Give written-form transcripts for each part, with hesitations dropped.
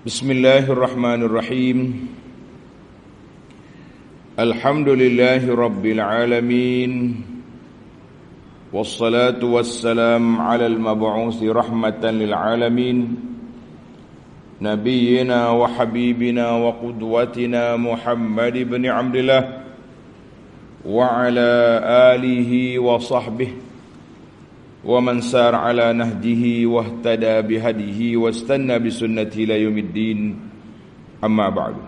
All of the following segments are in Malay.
Bismillahirrahmanirrahim. Alhamdulillahi rabbil alamin. Wassalatu wassalam ala al-mab'uthi rahmatan lil alamin. Nabiyyina wa habibina wa qudwatina Muhammad ibn Abdullah wa ala alihi wa sahbihi wa man sar ala nahjihi wahtada bihadihi wastanna bisunnati ila yaumiddin. Amma ba'du.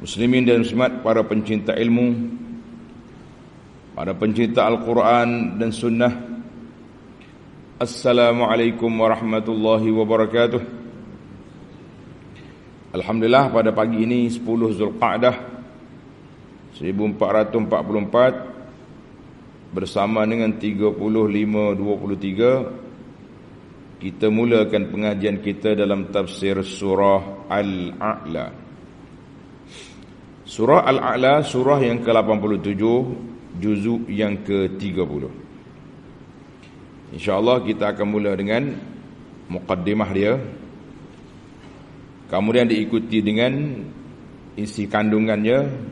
Muslimin dan muslimat, para pencinta ilmu, para pencinta Al-Quran dan Sunnah, Assalamualaikum warahmatullahi wabarakatuh. Alhamdulillah, pada pagi ini 10 Zulqa'dah 1444 bersama dengan 35:23 kita mulakan pengajian kita dalam tafsir surah Al-A'la. Surah Al-A'la surah yang ke-87, juzuk yang ke-30. InsyaAllah kita akan mula dengan muqaddimah dia, kemudian diikuti dengan isi kandungannya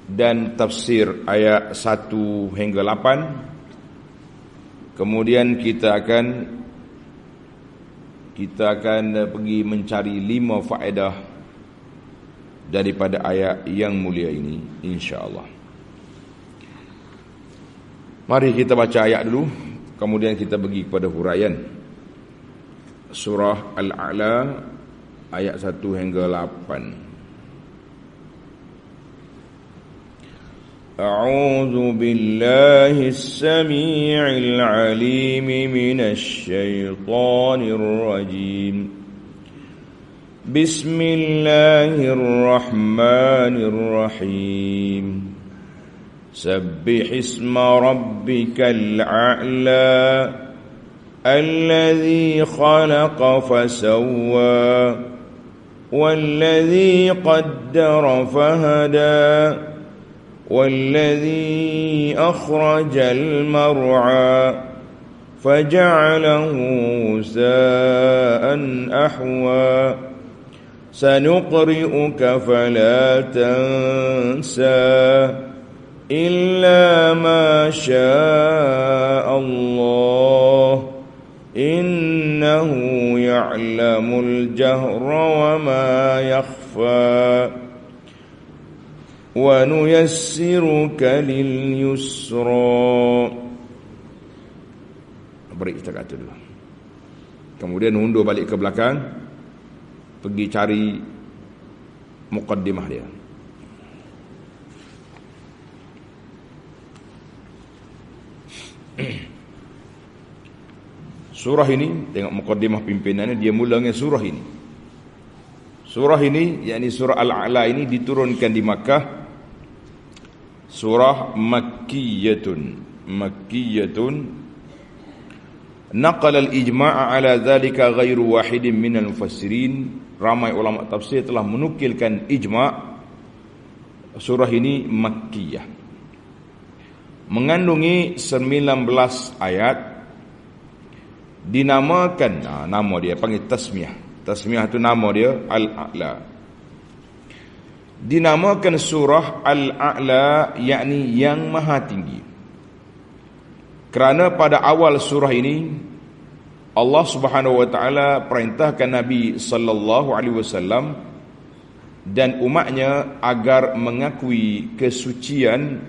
dan tafsir ayat 1 hingga 8. Kemudian kita akan pergi mencari 5 faedah daripada ayat yang mulia ini, insya-Allah. Mari kita baca ayat dulu, kemudian kita pergi kepada huraian. Surah Al-A'la ayat 1 hingga 8. أعوذ بالله السميع العليم من الشيطان الرجيم بسم الله الرحمن الرحيم سبح اسم ربك الأعلى الذي خلق فسوى والذي قدر فهدى والذي أخرج المرعى فجعله غثاء أحوى سنقرئك فلا تنسى إلا ما شاء الله إنه يعلم الجهر وما يخفى وَنُيَسِّرُكَ لِلْيُسْرَى. Break kita kata dulu. Kemudian undur balik ke belakang, pergi cari muqaddimah dia. Surah ini, tengok muqaddimah pimpinannya, dia mula dengan surah ini. Surah ini, yakni surah Al-A'la ini diturunkan di Makkah. Surah Makkiyatun naqala al-ijma' ala dhalika ghairu wahidin minal mufassirin. Ramai ulama tafsir telah menukilkan ijma' surah ini Makkiyah, mengandungi 19 ayat. Dinamakan, nama dia panggil tasmiyah. Tasmiyah itu nama dia Al-A'la. Dinamakan surah Al-A'la, yakni yang maha tinggi, kerana pada awal surah ini Allah Subhanahu wa taala perintahkan Nabi sallallahu alaihi wasallam dan umatnya agar mengakui kesucian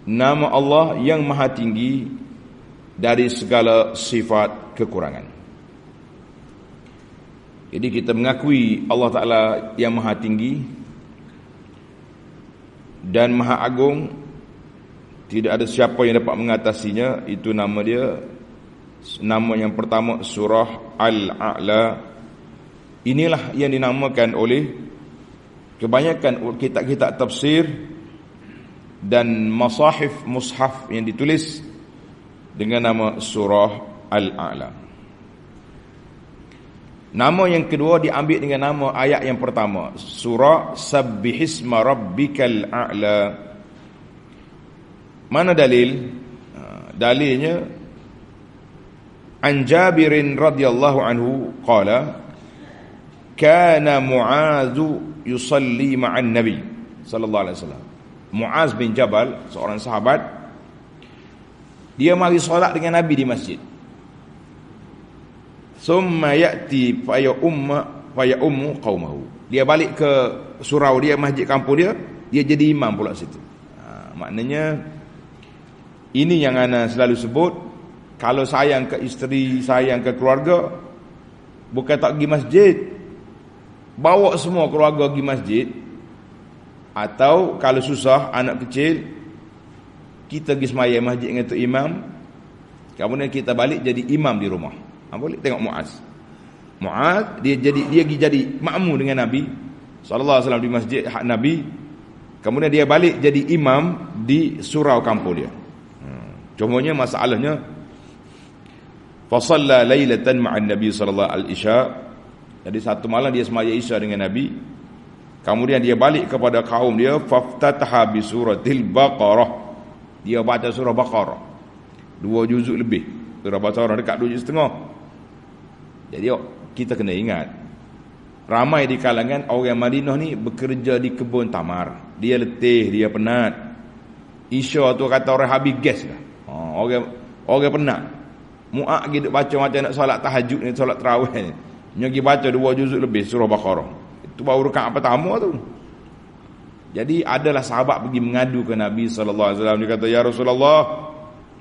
nama Allah yang maha tinggi dari segala sifat kekurangan. Jadi kita mengakui Allah Ta'ala yang maha tinggi dan maha agung, tidak ada siapa yang dapat mengatasinya. Itu nama dia. Nama yang pertama surah Al-A'la. Inilah yang dinamakan oleh kebanyakan kitab-kitab tafsir dan mushaf yang ditulis dengan nama surah Al-A'la. Nama yang kedua diambil dengan nama ayat yang pertama, surah Sabbihisma Rabbikal A'la. Mana dalil? Dalilnya An Jabirin radhiyallahu anhu qala kana Mu'adz yusalli ma'an Nabi sallallahu alaihi wasallam. Mu'adz bin Jabal, seorang sahabat, dia mari solat dengan Nabi di masjid. Summa ya'ti fa ya ummu qaumahu. Dia balik ke surau dia, masjid kampung dia, dia jadi imam pula situ. Maknanya ini yang ana selalu sebut, kalau sayang ke isteri, sayang ke keluarga, bukan tak pergi masjid, bawa semua keluarga pergi masjid. Atau kalau susah anak kecil, kita pergi sembahyang masjid dengan tu imam, kemudian kita balik jadi imam di rumah. Boleh tengok Mu'adz. Mu'adz dia pergi jadi makmum dengan Nabi sallallahu alaihi wasallam di masjid hak Nabi. Kemudian dia balik jadi imam di surau kampung dia. Contohnya masalahnya, fa shalla lailatan ma'an Nabi sallallahu alaihi isya. Jadi satu malam dia sembahyang isya dengan Nabi. Kemudian dia balik kepada kaum dia, faftataha bi suratil Baqarah. Dia baca surah Baqarah 2 juzuk lebih. Surah Baqarah dekat 2 juzuk setengah. Jadi kita kena ingat, ramai di kalangan orang Madinah ni bekerja di kebun tamar. Dia letih, dia penat. Isya tu kata orang habis gas lah. Orang penat. Muak gitu baca macam nak solat tahajud ni, solat tarawih ni. Nyogi baca 2 juzuk lebih surah Baqarah. Itu baru rakaat pertama tu. Jadi adalah sahabat pergi mengadu ke Nabi sallallahu alaihi wasallam. Dia kata, "Ya Rasulullah,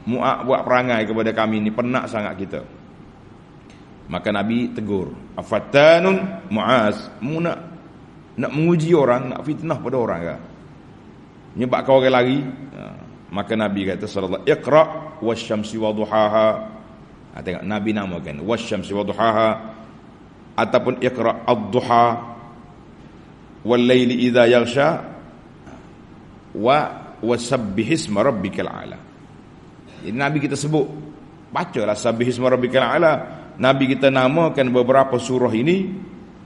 muak buat perangai kepada kami ni, penat sangat kita." Maka Nabi tegur, "Afattanun Mu'adz, mu nak menguji orang, nak fitnah pada orang ke? Nyebabkan orang lari?" Maka Nabi kata sallallahu, "Iqra wasyamsi waduhaha." Tengok Nabi namakan wasyamsi waduhaha ataupun iqra ad-duha wal laili idza yaghsha wa wasabbihisma rabbikal a'la. Jadi Nabi kita sebut, bacalah sabbihisma rabbikal a'la. Nabi kita namakan beberapa surah ini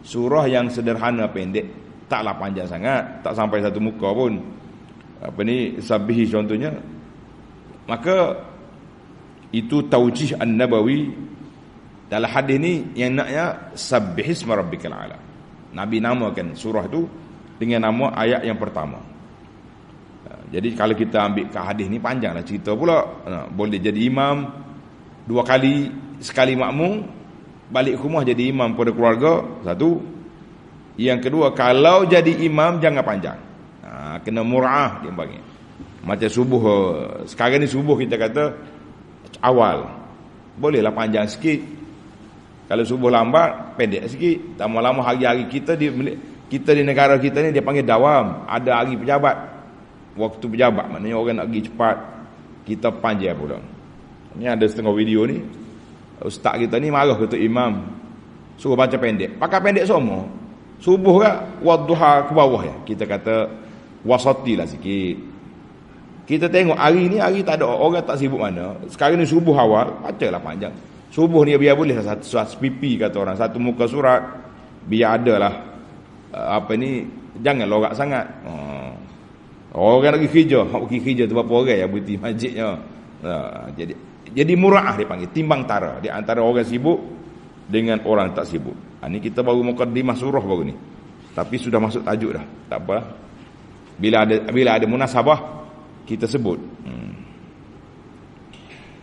surah yang sederhana, pendek, taklah panjang sangat, tak sampai satu muka pun. Sabbih contohnya. Maka itu taujih an-nabawi dalam hadis ni, yang naknya sabbihisma rabbikal a'la. Nabi namakan surah tu dengan nama ayat yang pertama. Jadi kalau kita ambil ke hadis ni panjanglah cerita pula. Boleh jadi imam 2 kali, sekali makmum, balik rumah jadi imam pada keluarga, satu. Yang kedua, kalau jadi imam jangan panjang. Kena murah dia bagi. Macam subuh, sekarang ni subuh kita kata awal, bolehlah panjang sikit. Kalau subuh lambat, pendek sikit. Tak lama hari-hari kita di negara kita ni dia panggil dawam. Ada hari pejabat, waktu pejabat, maknanya orang nak pergi cepat, kita panjang pula. Ni ada setengah video ni, ustaz kita ni marah ketua imam, suruh baca pendek. Pakai pendek semua. Subuh ke wadduha ke bawah ya. Kita kata wasati lah sikit. Kita tengok hari ni, hari tak ada orang, tak sibuk mana. Sekarang ni subuh awal, bacalah panjang. Subuh ni biar boleh satu pipi kata orang, satu muka surat, biar adalah jangan lorak sangat. Orang nak pergi kerja, hak pergi kerja tu berapa orang yang berhenti masjidnya. Jadi murah dia panggil, timbang tara di antara orang sibuk dengan orang tak sibuk. Ini kita baru mukadimah surah baru ni. Tapi sudah masuk tajuk dah. Tak apa. Bila ada munasabah kita sebut.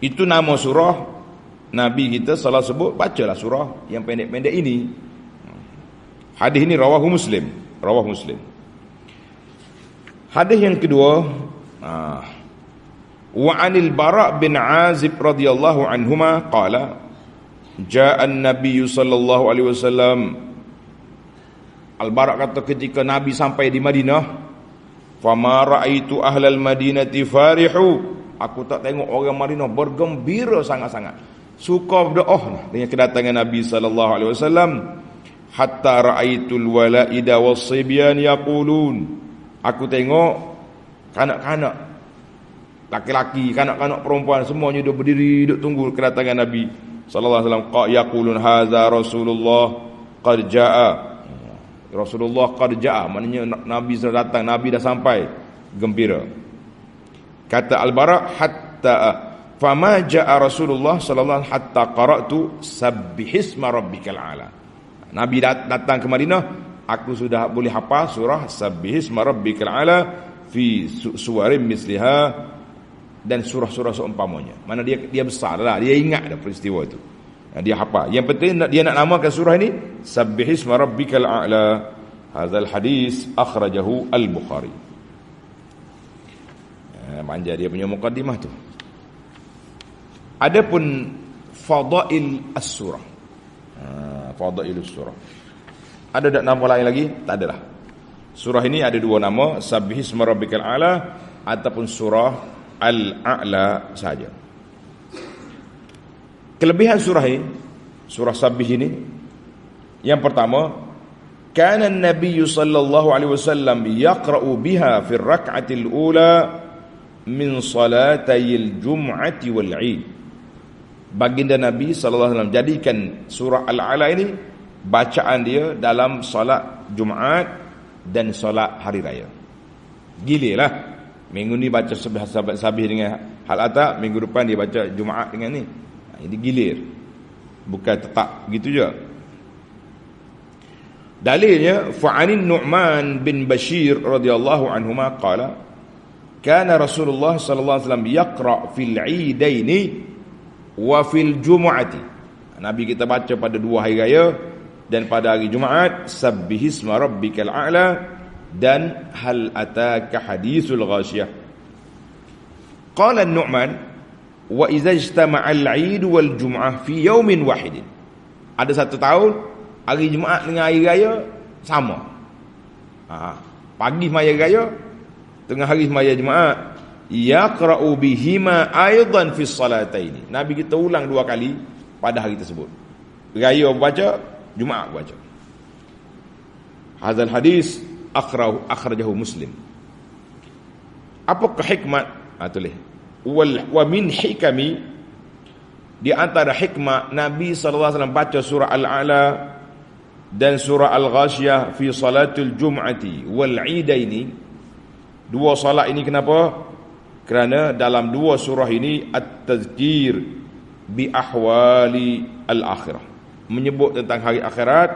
Itu nama surah Nabi kita salah sebut, bacalah surah yang pendek-pendek ini. Hadis ini rawahu Muslim. Hadis yang kedua, wa 'anil Bara' bin 'Azib radhiyallahu anhuma qala jaa an-nabiy sallallahu alaihi wasallam. Al-Bara' kata ketika Nabi sampai di Madinah, fama ra'aitu ahlal madinati farihu, aku tak tengok orang Madinah bergembira sangat-sangat, suka berdoa dengan kedatangan Nabi sallallahu alaihi wasallam, hatta ra'aitul walaida was-sibyan yaqulun, aku tengok kanak-kanak laki-laki, kanak-kanak perempuan semuanya duduk berdiri, duduk tunggu kedatangan Nabi sallallahu alaihi wasallam. Yaqulun hadza Rasulullah qad jaa. Rasulullah qad jaa, maknanya Nabi sudah datang, Nabi dah sampai, gembira. Kata Al-Bara, hatta Fama jaa Rasulullah sallallahu alaihi wasallam hatta qara'tu sabbihisma rabbikal a'la. Nabi datang ke Madinah, aku sudah boleh hafal surah sabbihisma rabbikal a'la fi suwarin misliha, dan surah-surah seumpamanya. Mana dia besar lah, dia ingat dah peristiwa itu. Dia hafal. Yang penting dia nak namakan surah ini sabbihisma rabbikal a'la. Hadzal hadis akhrajahu al-Bukhari. Manja dia punya mukadimah tu. Adapun fadail as-surah. Fadail as-surah. Ada tak nama lain lagi? Tak adalah. Surah ini ada dua nama, Sabbihisma rabbikal a'la ataupun surah Al-A'la saja. Kelebihan surah ini, surah Sabbih ini, yang pertama, kana an-nabiy sallallahu alaihi wasallam yaqra'u biha fi ar-rak'ati al-ula min salatayil jum'ati wal 'id. Baginda Nabi sallallahu alaihi wasallam jadikan surah Al-A'la ini bacaan dia dalam solat Jumaat dan solat hari raya. Gililah. Minggu ni baca Sabih dengan Al-A'la, minggu depan dia baca Jumaat dengan ni. Ini gilir. Bukan tetap gitu je. Dalilnya fa'anin Nu'man bin Bashir radhiyallahu anhuma qala kana Rasulullah sallallahu alaihi wasallam yaqra fil 'idaini wa fil jumu'ati. Nabi kita baca pada dua hari raya dan pada hari Jumaat sabbihisma rabbikal a'la dan hal ataka hadithul ghashiyah. Qala Nu'man wa idza ijtama'a al-'id wal jumu'ah fi yawmin wahidin. Ada satu tahun hari Jumaat dengan hari raya sama. Pagi semaya raya, tengah hari semaya Jumaat, yaqra'u bihima aidan fi salataini. Nabi kita ulang dua kali pada hari tersebut. Raya baca, Jumaat baca. Hadzal hadis akhrajahu Muslim. Apakah hikmat? Tulis. Wa min hikami, di antara hikmah Nabi sallallahu alaihi wasallam baca surah Al-A'la dan surah Al-Ghashiyah fi salatul jum'ati wal 'idaini. Dua salat ini kenapa? Kerana dalam dua surah ini at-tazkir bi ahwali al-akhirah, menyebut tentang hari akhirat,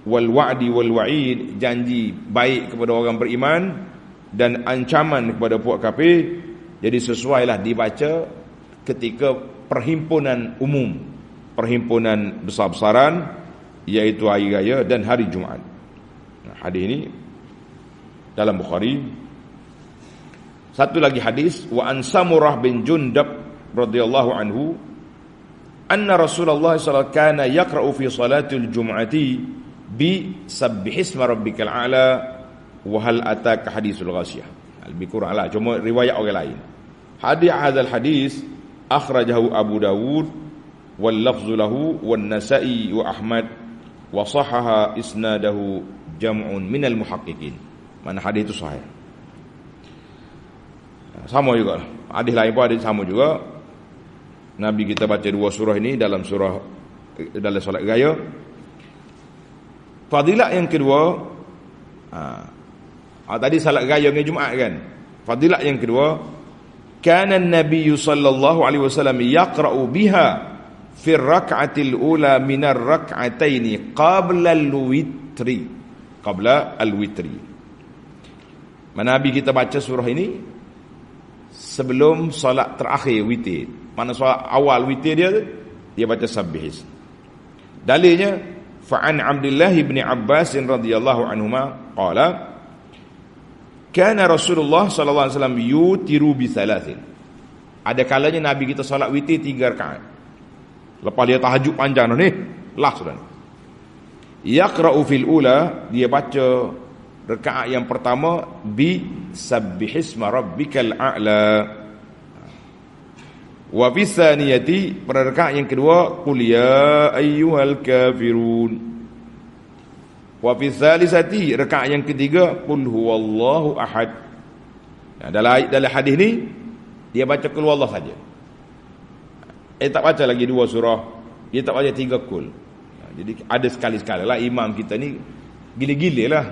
wal wa'di wal wa'id, janji baik kepada orang beriman dan ancaman kepada puak kafir. Jadi sesuailah dibaca ketika perhimpunan umum, perhimpunan besar-besaran, iaitu hari raya dan hari Jumaat. Hadis ini dalam Bukhari. Satu lagi hadis, wa an Samurah bin Jundab radhiyallahu anhu anna Rasulullah sallallahu alaihi wasallam kana yaqra'u fi salatil jum'ati bi sabbihisma rabbikal a'la wa hal ataka hadithul ghashiyah. Lebih kurang lah, cuma riwayat orang lain. Hadzal hadis akhrajahu Abu Dawud wal lafzu lahu wan Nasa'i wa Ahmad wa sahaha isnadahu jam'un minal muhaqqiqin. Mana hadis itu sahih. Sama juga, hadis lain pun ada sama juga. Nabi kita baca dua surah ini dalam solat raya. Fadilat yang kedua, tadi salat raya dengan Jumaat kan. Fadilat yang kedua, kana an-nabiy sallallahu alaihi wasallam yaqra'u biha fi ar-rak'atil ula min ar-rak'ataini qabla al-witri. Qabla al-witri. Nabi kita baca surah ini sebelum solat terakhir witir. Mana solat awal witir dia baca Sabbihis. Dalilnya fa'an Abdullah bin Abbas radhiyallahu anhuma qala kana Rasulullah sallallahu alaihi wasallam yutiru bi thalathin. Ada kalanya Nabi kita solat witir 3 rakaat. Lepas dia tahajud panjang ni, last sudah. Yaqra'u fil ula, dia baca rakaat yang pertama bi sabbihisma rabbikal a'la. Wa fi tsaniyati, pada rakaat yang kedua qul ya ayyuhal kafirun. Wa fi tsalisati, rakaat yang ketiga qul huwallahu ahad. Dalam hadis ni dia baca qul huwallahu saja. Tak baca lagi dua surah, dia tak baca 3 qul. Jadi ada sekali-sekala lah imam kita ni gila-gila lah.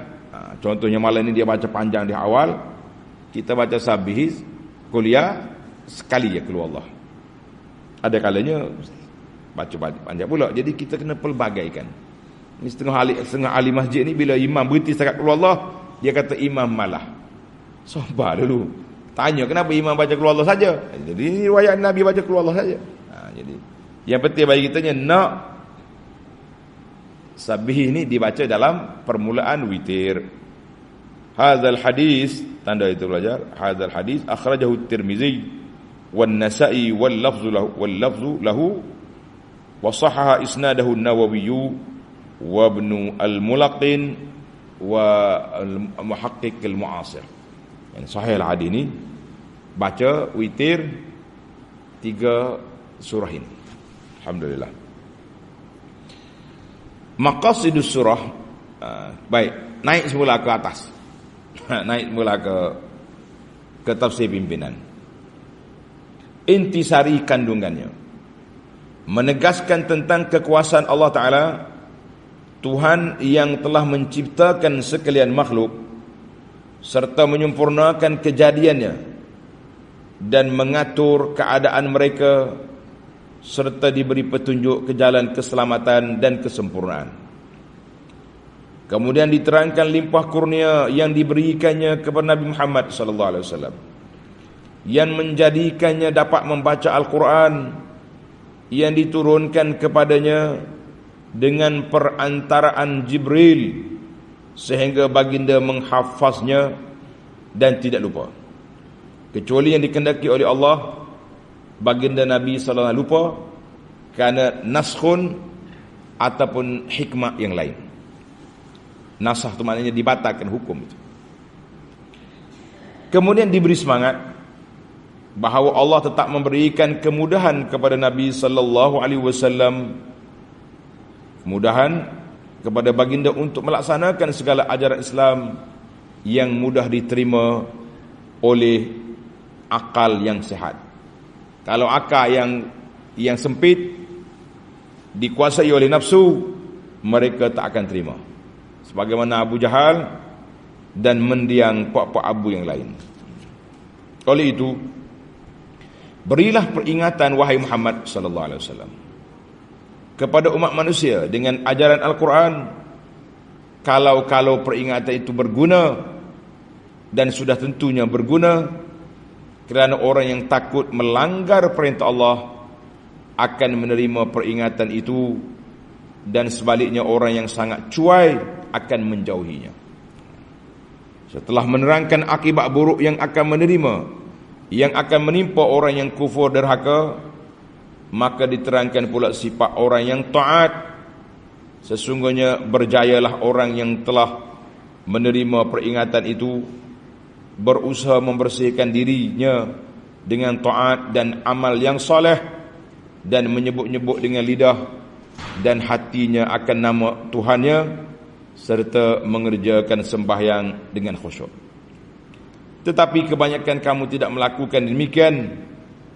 Contohnya malam ni dia baca panjang di awal, kita baca Sabbihis, kuliah sekali ya keluar Allah. Ada kalanya baca panjang pula. Jadi kita kena pelbagaikan. Ini setengah ahli masjid ni bila imam berhenti setakat qul Allah, dia kata imam malah. Sabar dulu. Tanya kenapa imam baca qul Allah saja? Jadi ini riwayat Nabi baca qul Allah saja. Jadi yang penting bagi kita nak sabih ini dibaca dalam permulaan witir. Hadzal hadis, tanda itu belajar. Hadzal hadis akhrajahu Tirmizi wan Nasa'i wal lafzu lahu wa sahaha isnadahu an-Nawawi wa Ibnu al-Mulaqin wa al-Muhaqqiq al-Mu'asir. Yang sahih al-hadis ini baca witir 3 surah ini. Alhamdulillah. Maqasidus surah, baik, naik semula ke atas. Naik semula ke tafsir pimpinan. Intisari kandungannya menegaskan tentang kekuasaan Allah Ta'ala, Tuhan yang telah menciptakan sekalian makhluk serta menyempurnakan kejadiannya dan mengatur keadaan mereka serta diberi petunjuk ke jalan keselamatan dan kesempurnaan. Kemudian diterangkan limpah kurnia yang diberikannya kepada Nabi Muhammad sallallahu alaihi wasallam yang menjadikannya dapat membaca Al-Quran yang diturunkan kepadanya dengan perantaraan Jibril sehingga baginda menghafaznya dan tidak lupa, kecuali yang dikehendaki oleh Allah. Baginda Nabi sallallahu alaihi wasallam lupa kerana naskhun ataupun hikmah yang lain. Nasakh itu maknanya dibatalkan hukum itu. Kemudian diberi semangat bahawa Allah tetap memberikan kemudahan kepada Nabi sallallahu alaihi wasallam, kemudahan kepada baginda untuk melaksanakan segala ajaran Islam yang mudah diterima oleh akal yang sihat. Kalau akal yang sempit dikuasai oleh nafsu, mereka tak akan terima. Sebagaimana Abu Jahal dan mendiang puak-puak Abu yang lain. Oleh itu, berilah peringatan wahai Muhammad sallallahu alaihi wasallam kepada umat manusia dengan ajaran Al-Quran, kalau peringatan itu berguna, dan sudah tentunya berguna, kerana orang yang takut melanggar perintah Allah akan menerima peringatan itu, dan sebaliknya orang yang sangat cuai akan menjauhinya. Setelah menerangkan akibat buruk yang akan menimpa orang yang kufur derhaka, maka diterangkan pula sifat orang yang taat. Sesungguhnya berjayalah orang yang telah menerima peringatan itu, berusaha membersihkan dirinya dengan taat dan amal yang soleh, dan menyebut-nyebut dengan lidah dan hatinya akan nama Tuhannya, serta mengerjakan sembahyang dengan khusyuk. Tetapi kebanyakan kamu tidak melakukan demikian,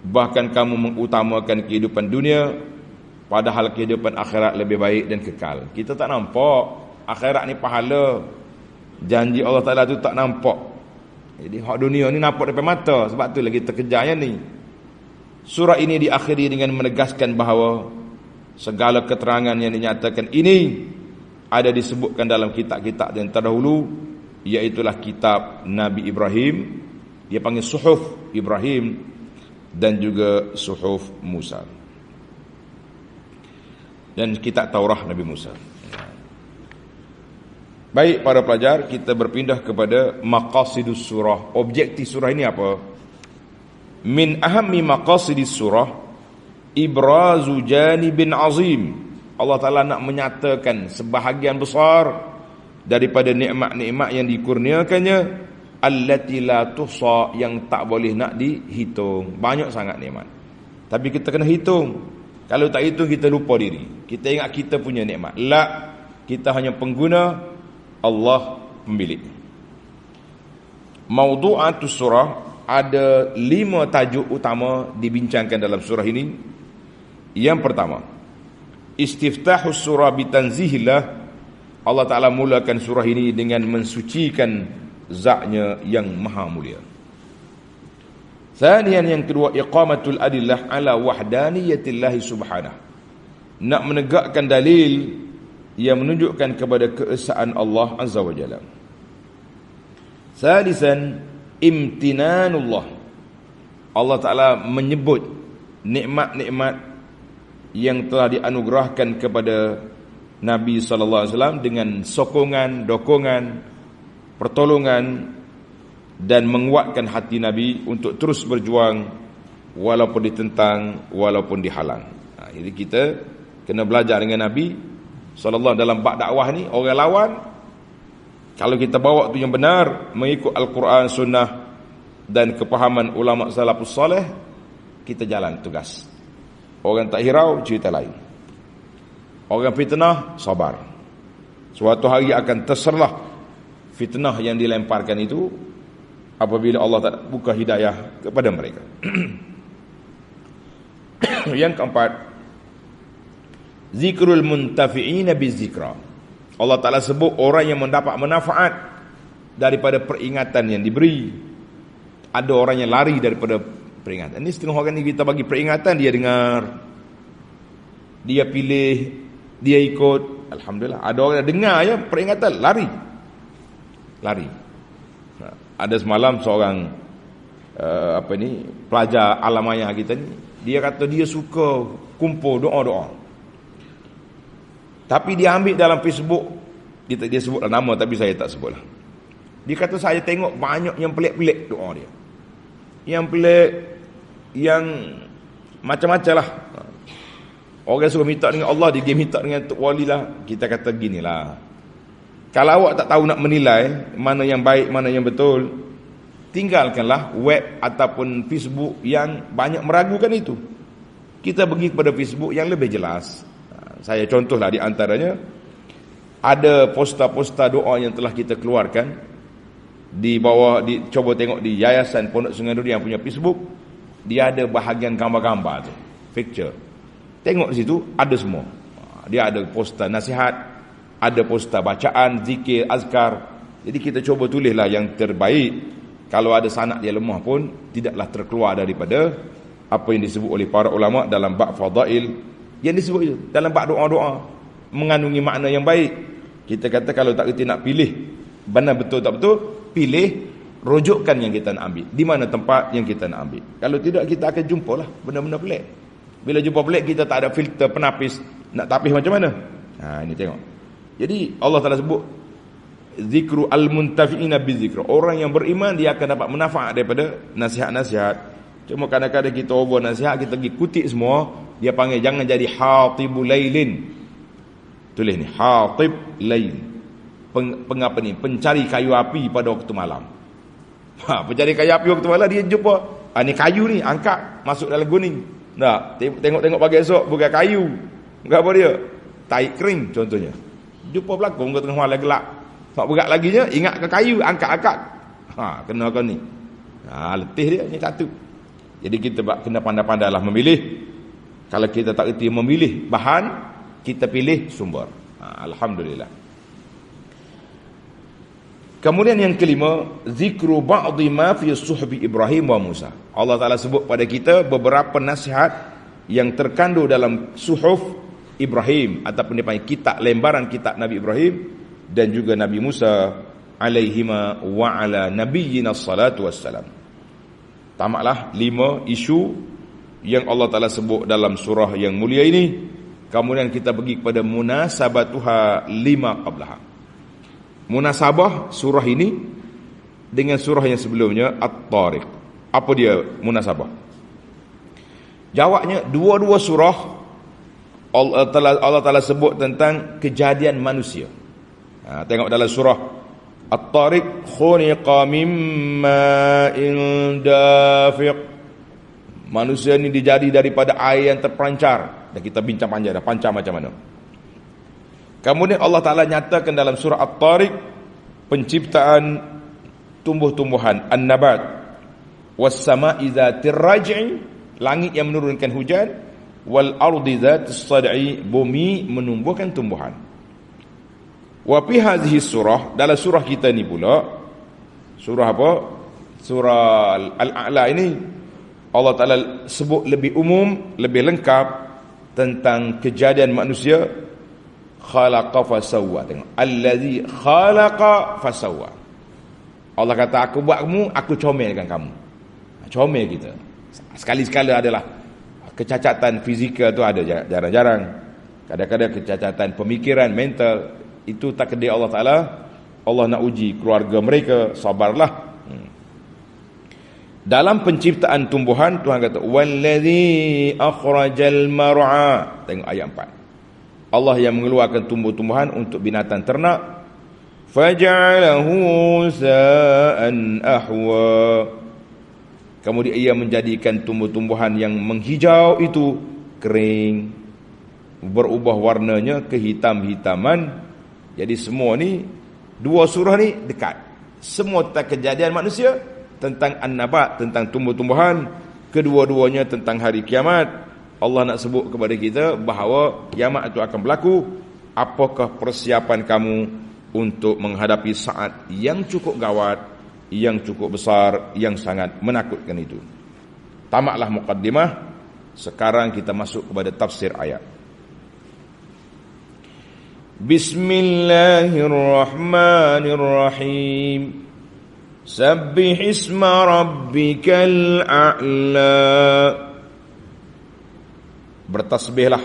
bahkan kamu mengutamakan kehidupan dunia, padahal kehidupan akhirat lebih baik dan kekal. Kita tak nampak akhirat ni pahala, janji Allah Ta'ala tu tak nampak. Jadi hak dunia ni nampak depan mata, sebab tu lagi terkejar yang ni. Surah ini diakhiri dengan menegaskan bahawa segala keterangan yang dinyatakan ini ada disebutkan dalam kitab-kitab yang terdahulu, iaitulah kitab Nabi Ibrahim, dia panggil Suhuf Ibrahim, dan juga Suhuf Musa, dan kitab Taurah Nabi Musa. Baik para pelajar, kita berpindah kepada maqasidus surah. Objektif surah ini apa? Min ahammi maqasidis surah ibrazu janibin azim. Allah Ta'ala nak menyatakan sebahagian besar daripada nikmat-nikmat yang dikurniakannya, allati la tuhsa, yang tak boleh nak dihitung. Banyak sangat nikmat, tapi kita kena hitung. Kalau tak hitung, kita lupa diri. Kita ingat kita punya nikmat. La, kita hanya pengguna, Allah pemilik. Maudu'atus surah, ada 5 tajuk utama dibincangkan dalam surah ini. Yang pertama, istiftahus surah bitanzihillah. Allah Ta'ala mulakan surah ini dengan mensucikan zatnya yang maha mulia. Thaniyan, yang kedua, iqamatul adillah ala wahdaniyatillah subhanahu. Nak menegakkan dalil yang menunjukkan kepada keesaan Allah azza wa jalla. Thalithan, imtinanullah. Allah Ta'ala menyebut nikmat-nikmat yang telah dianugerahkan kepada Nabi SAW dengan sokongan, dokongan, pertolongan, dan menguatkan hati Nabi untuk terus berjuang walaupun ditentang, walaupun dihalang. Jadi kita kena belajar dengan Nabi SAW dalam bab dakwah ni. Orang lawan, kalau kita bawa tu yang benar, mengikut Al-Quran, Sunnah dan kepahaman ulama salafus salih, kita jalan tugas. Orang tak hirau, cerita lain. Orang fitnah, sabar. Suatu hari akan terserlah fitnah yang dilemparkan itu apabila Allah tak buka hidayah kepada mereka. Yang keempat, zikrul muntafi'ina bizikra. Allah Ta'ala sebut orang yang mendapat manfaat daripada peringatan yang diberi. Ada orang yang lari daripada peringatan. Ini setengah orang ni kita bagi peringatan, dia dengar, dia pilih, dia ikut. Alhamdulillah. Ada orang yang dengar je peringatan, lari. Ada semalam seorang pelajar alamaya kita ni, dia kata dia suka kumpul doa-doa. Tapi dia ambil dalam Facebook, dia sebutlah nama tapi saya tak sebutlah. Dia kata saya tengok banyak yang pelik-pelik doa dia. Yang pelik, yang macam-macam lah. Orang suruh minta dengan Allah, dia minta dengan Tok Wali lah. Kita kata ginilah, kalau awak tak tahu nak menilai mana yang baik, mana yang betul, tinggalkanlah web ataupun Facebook yang banyak meragukan itu. Kita pergi kepada Facebook yang lebih jelas. Saya contohlah di antaranya, ada poster-poster doa yang telah kita keluarkan di bawah, coba tengok di Yayasan Pondok Sungai Duri yang punya Facebook, dia ada bahagian gambar-gambar tu, picture. Tengok di situ ada semua. Dia ada poster nasihat, ada poster bacaan, zikir, azkar. Jadi kita cuba tulislah yang terbaik. Kalau ada sanad dia lemah pun tidaklah terkeluar daripada apa yang disebut oleh para ulama dalam bab fadail, yang disebut itu dalam bab doa-doa mengandungi makna yang baik. Kita kata kalau tak kerti nak pilih benar betul tak betul, pilih rujukan yang kita nak ambil, di mana tempat yang kita nak ambil. Kalau tidak, kita akan jumpalah benda-benda pelik. Bila jumpa pelik, kita tak ada filter penapis, nak tapis macam mana. Ini tengok. Jadi Allah Ta'ala sebut zikru al-muntafi'ina bizikra. Orang yang beriman, dia akan dapat manfaat daripada nasihat-nasihat. Cuma kadang-kadang kita over nasihat, kita pergi kutip semua. Dia panggil jangan jadi hatibul lailin. Tulis ni, hatib lail. Pengapa ni? Pencari kayu api pada waktu malam. Pencari kayu api waktu malam, dia jumpa, ni kayu ni, angkat masuk dalam gunung. Tak, tengok pagi esok bukan kayu. Enggak apa dia? Tai kering contohnya. Jumpa berlaku ke tengah malam gelap. Tak berat lagi je, ingat ke kayu, angkat-angkat. Kena kau ni. Letih dia ni satu. Jadi kita kena pandai-pandailah memilih. Kalau kita tak reti memilih bahan, kita pilih sumber. Alhamdulillah. Kemudian yang kelima, zikru ba'dhi ma fi suhbi Ibrahim wa Musa. Allah Ta'ala sebut pada kita beberapa nasihat yang terkandung dalam suhuf Ibrahim, ataupun dipanggil kitab, lembaran kitab Nabi Ibrahim dan juga Nabi Musa alaihima wa ala nabiyyina salatu wassalam. Tamatlah 5 isu yang Allah Ta'ala sebut dalam surah yang mulia ini. Kemudian kita pergi kepada munasabatuha lima qablaha. Munasabah surah ini dengan surah yang sebelumnya, At-Tariq. Apa dia munasabah? Jawabnya, dua-dua surah Allah Ta'ala sebut tentang kejadian manusia. Tengok dalam surah At-Tariq, khuliqa min ma'in dafiq. Manusia ini dijadi daripada air yang terpancar. Dan kita bincang panjang dah, pancar macam mana. Kemudian Allah Ta'ala nyatakan dalam surah At-Tariq penciptaan tumbuh-tumbuhan, an-nabat, was-sama'i dzatir raj'i, langit yang menurunkan hujan, wal ardi dzatis sad'i, bumi menumbuhkan tumbuhan. Wa fi hadhihi surah, dalam surah kita ni pula, surah apa? Surah Al-A'la ini, Allah Ta'ala sebut lebih umum, lebih lengkap tentang kejadian manusia. Khalaqa fasawwa. Tengok, allazi khalaqa fasawwa. Allah kata, aku buat kamu, aku comelkan kamu. Comel kita. Sekali-sekala adalah kecacatan fizikal tu ada, jarang-jarang. Kadang-kadang kecacatan pemikiran, mental, itu takdir Allah Ta'ala. Allah nak uji keluarga mereka, sabarlah. Dalam penciptaan tumbuhan, Tuhan kata, wallazi akhrajal mar'a. Tengok ayat 4. Allah yang mengeluarkan tumbuh-tumbuhan untuk binatang ternak. Faja'alahu sa'an ahwa. Kemudian ia menjadikan tumbuh-tumbuhan yang menghijau itu kering, berubah warnanya kehitam-hitaman. Jadi semua ni, dua surah ni dekat. Semua tentang kejadian manusia, tentang an-nabat, tentang tumbuh-tumbuhan, kedua-duanya tentang hari kiamat. Allah nak sebut kepada kita bahawa kiamat itu akan berlaku. Apakah persiapan kamu untuk menghadapi saat yang cukup gawat, yang cukup besar, yang sangat menakutkan itu. Tamatlah muqaddimah. Sekarang kita masuk kepada tafsir ayat. Bismillahirrahmanirrahim. Sabbih isma rabbikal a'la. Bertasbihlah,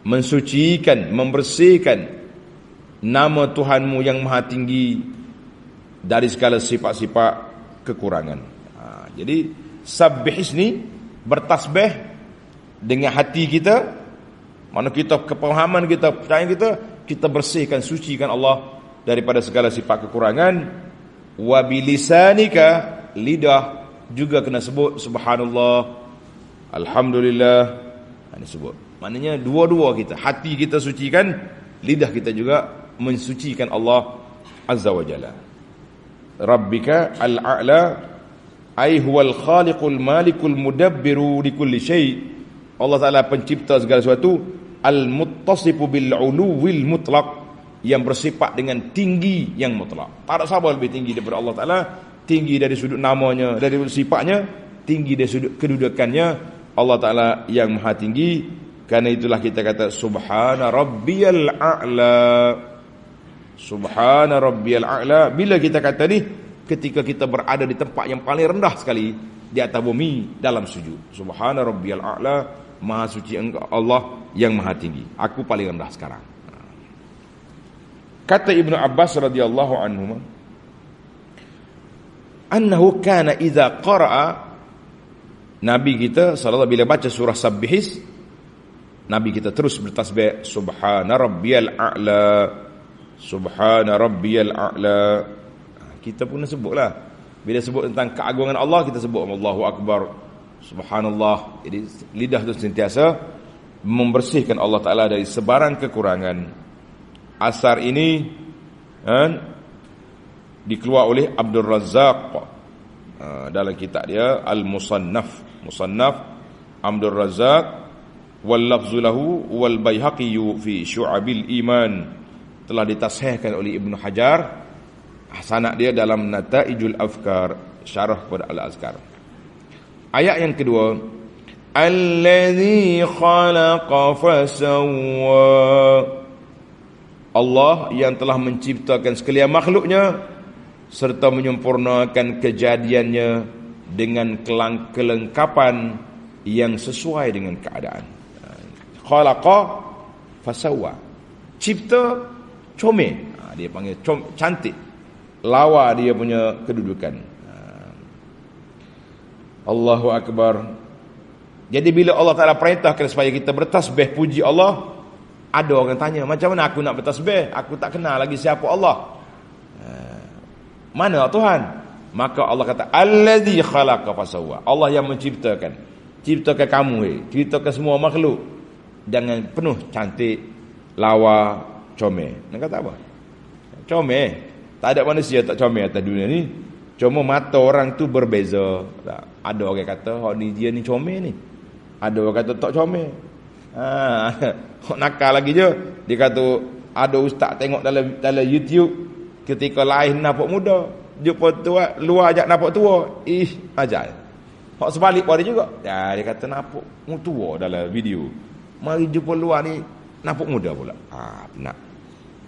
mensucikan, membersihkan nama Tuhanmu yang maha tinggi dari segala sifat-sifat kekurangan. Jadi sabbih ni bertasbih dengan hati kita. Mana kita, kepahaman kita, percaya kita bersihkan, sucikan Allah daripada segala sifat kekurangan. Wa bilisanika, lidah juga kena sebut subhanallah, alhamdulillah. Ini sebut. Maknanya dua-dua kita, hati kita sucikan, lidah kita juga mensucikan Allah Azza wa Jalla. Rabbika al-a'la ay huwal khaliqul malikul mudabbiru likulli syai'. Allah Ta'ala pencipta segala sesuatu, al-muttasifu bil 'uluwil mutlaq, yang bersifat dengan tinggi yang mutlak. Tak ada siapa lebih tinggi daripada Allah Ta'ala. Tinggi dari sudut namanya, dari sudut sifatnya, tinggi dari sudut kedudukannya. Allah Ta'ala yang maha tinggi. Karena itulah kita kata subhana rabbiyal a'la. Subhana rabbiyal a'la. Bila kita kata ni, ketika kita berada di tempat yang paling rendah sekali di atas bumi dalam sujud. Subhana rabbiyal a'la. Maha suci engkau Allah yang maha tinggi. Aku paling rendah sekarang. Kata Ibnu Abbas radhiyallahu anhu, annahu kana idza qara'a, Nabi kita sallallahu bila baca surah Sabbihis, Nabi kita terus bertasbih subhana rabbiyal a'la, subhana rabbiyal a'la. Kita pun sebutlah, bila sebut tentang keagungan Allah, kita sebut Allahu akbar, subhanallah. Jadi lidah itu sentiasa membersihkan Allah Ta'ala dari sebarang kekurangan. Asar ini dikeluar oleh Abdul Razzaq dalam kitab dia Al-Musannaf. Musannaf Abdul Razzaq, wal lafzu lahu wal Baihaqi fi Syu'abil Iman. Telah ditashihkan oleh Ibnu Hajar. Sanad dia dalam Nataijul Afkar, syarah pada Al-Azkar. Ayat yang kedua, allazi khalaqa fasawwa. Allah yang telah menciptakan sekalian makhluknya serta menyempurnakan kejadiannya dengan kelengkapan yang sesuai dengan keadaan. Khalaqa fasawwa. Cipta, comel. Dia panggil cantik. Lawa dia punya kedudukan. Allahu akbar. Jadi bila Allah Ta'ala perintahkan supaya kita bertasbih puji Allah, ada orang tanya, macam mana aku nak bertasbih? Aku tak kenal lagi siapa Allah. Mana Tuhan? Maka Allah kata, allazi khalaqa fasawwa. Allah yang menciptakan. Ciptakan kamu, ciptakan semua makhluk dengan penuh cantik, lawa, comel. Nak kata apa? Comel. Tak ada manusia tak comel atas dunia ni. Cuma mata orang tu berbeza. Ada orang kata, oh ni dia ni comel ni. Ada orang kata tak comel. Nakal lagi je. Dia kata ada ustaz tengok dalam YouTube, ketika lain nampak muda, jumpa tua luar ajak nampak tua. Ajak. Hak sebalik pada juga. Ya, dia kata nampak tua dalam video. Mari jumpa luar ni nampak muda pula. Benar.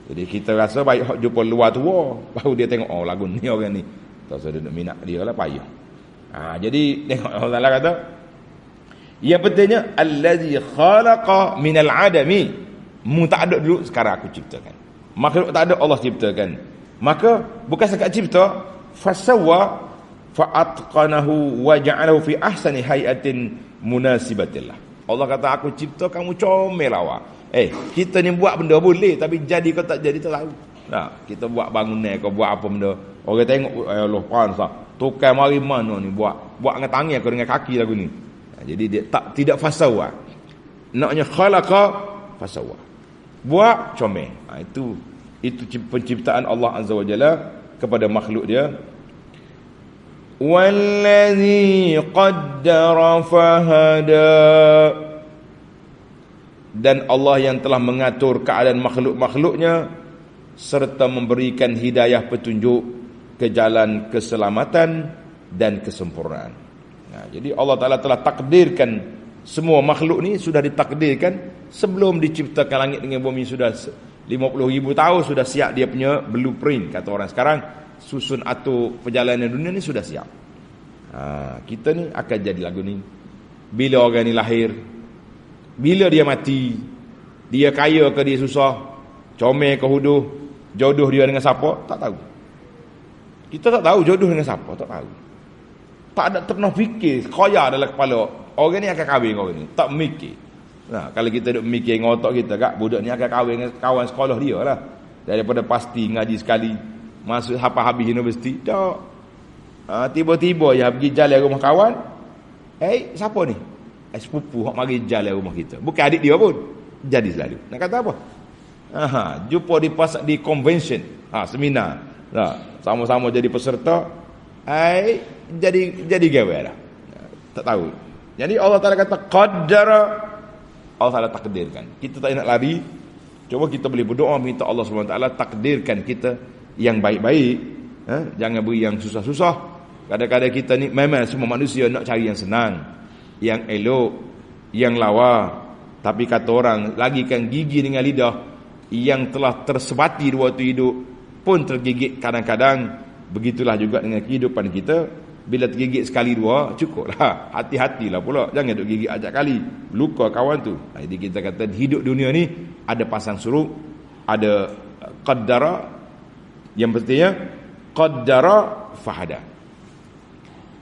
Jadi kita rasa baik hak jumpa luar tua, baru dia tengok lagu ni orang ni. Tak usah dia nak minat dia lah payah. Jadi tengok Allah Taala kata yang pentingnya allazi khalaqa minal adami. Mu tak ada dulu, sekarang aku ciptakan. Makhluk tak ada, Allah ciptakan. Maka bukan sekat cipta, fasawwa fa'atqanahu wa ja'alahu fi ahsani hayatin munasibatillah. Allah kata aku cipta kamu comel awak. Kita ni buat benda boleh, tapi jadi kau tak jadi tak tahu. Kita buat bangunan kau buat apa benda. Orang tengok Allah pansah. Tukar mari mana ni buat dengan tangan kau dengan kaki lagu ni. Jadi dia tidak fasawa. Naknya khalaqa fasawa. Buat comel. Itu penciptaan Allah Azza wa Jalla kepada makhluk dia. Wallazi qaddara fahada. Dan Allah yang telah mengatur keadaan makhluk-makhluknya serta memberikan hidayah petunjuk ke jalan keselamatan dan kesempurnaan. Jadi Allah Ta'ala telah takdirkan semua makhluk ni sudah ditakdirkan sebelum diciptakan langit dengan bumi. Sudah 50,000 tahun sudah siap dia punya blueprint, kata orang sekarang. Susun atur perjalanan dunia ni sudah siap. Kita ni akan jadi lagu ni. Bila orang ni lahir, bila dia mati, dia kaya ke dia susah, comel ke huduh, jodoh dia dengan siapa, tak tahu. Kita tak tahu jodoh dengan siapa, tak tahu. Tak ada pernah fikir, kaya dalam kepala orang ni akan kahwin dengan orang ni, tak mikir. Kalau kita duk mikir dengan otak kita, budak ni akan kahwin dengan kawan sekolah dia lah. Daripada pasti ngaji sekali, masuk habis universiti, tak. Tiba-tiba je pergi jalan rumah kawan. Siapa ni? Sepupu hak mari jalan rumah kita. Bukan adik dia pun. Jadi selalu. Nak kata apa? Jumpa di convention, seminar. Sama-sama jadi peserta. Jadi gawe lah. Tak tahu. Jadi Allah Taala kata qaddara. Allah Taala takdirkan. Kita tak nak lari. Cuba kita boleh berdoa minta Allah SWT takdirkan kita yang baik-baik. Jangan beri yang susah-susah. Kadang-kadang kita ni memang semua manusia nak cari yang senang, yang elok, yang lawa. Tapi kata orang, lagikan gigi dengan lidah yang telah tersebati waktu hidup pun tergigit kadang-kadang. Begitulah juga dengan kehidupan kita. Bila tergigit sekali dua, cukuplah. Hati-hatilah pula. Jangan duk gigit ajak kali. Luka kawan tu. Jadi kita kata hidup dunia ni ada pasang surut, ada qaddara. Yang pentingnya qaddara fahada.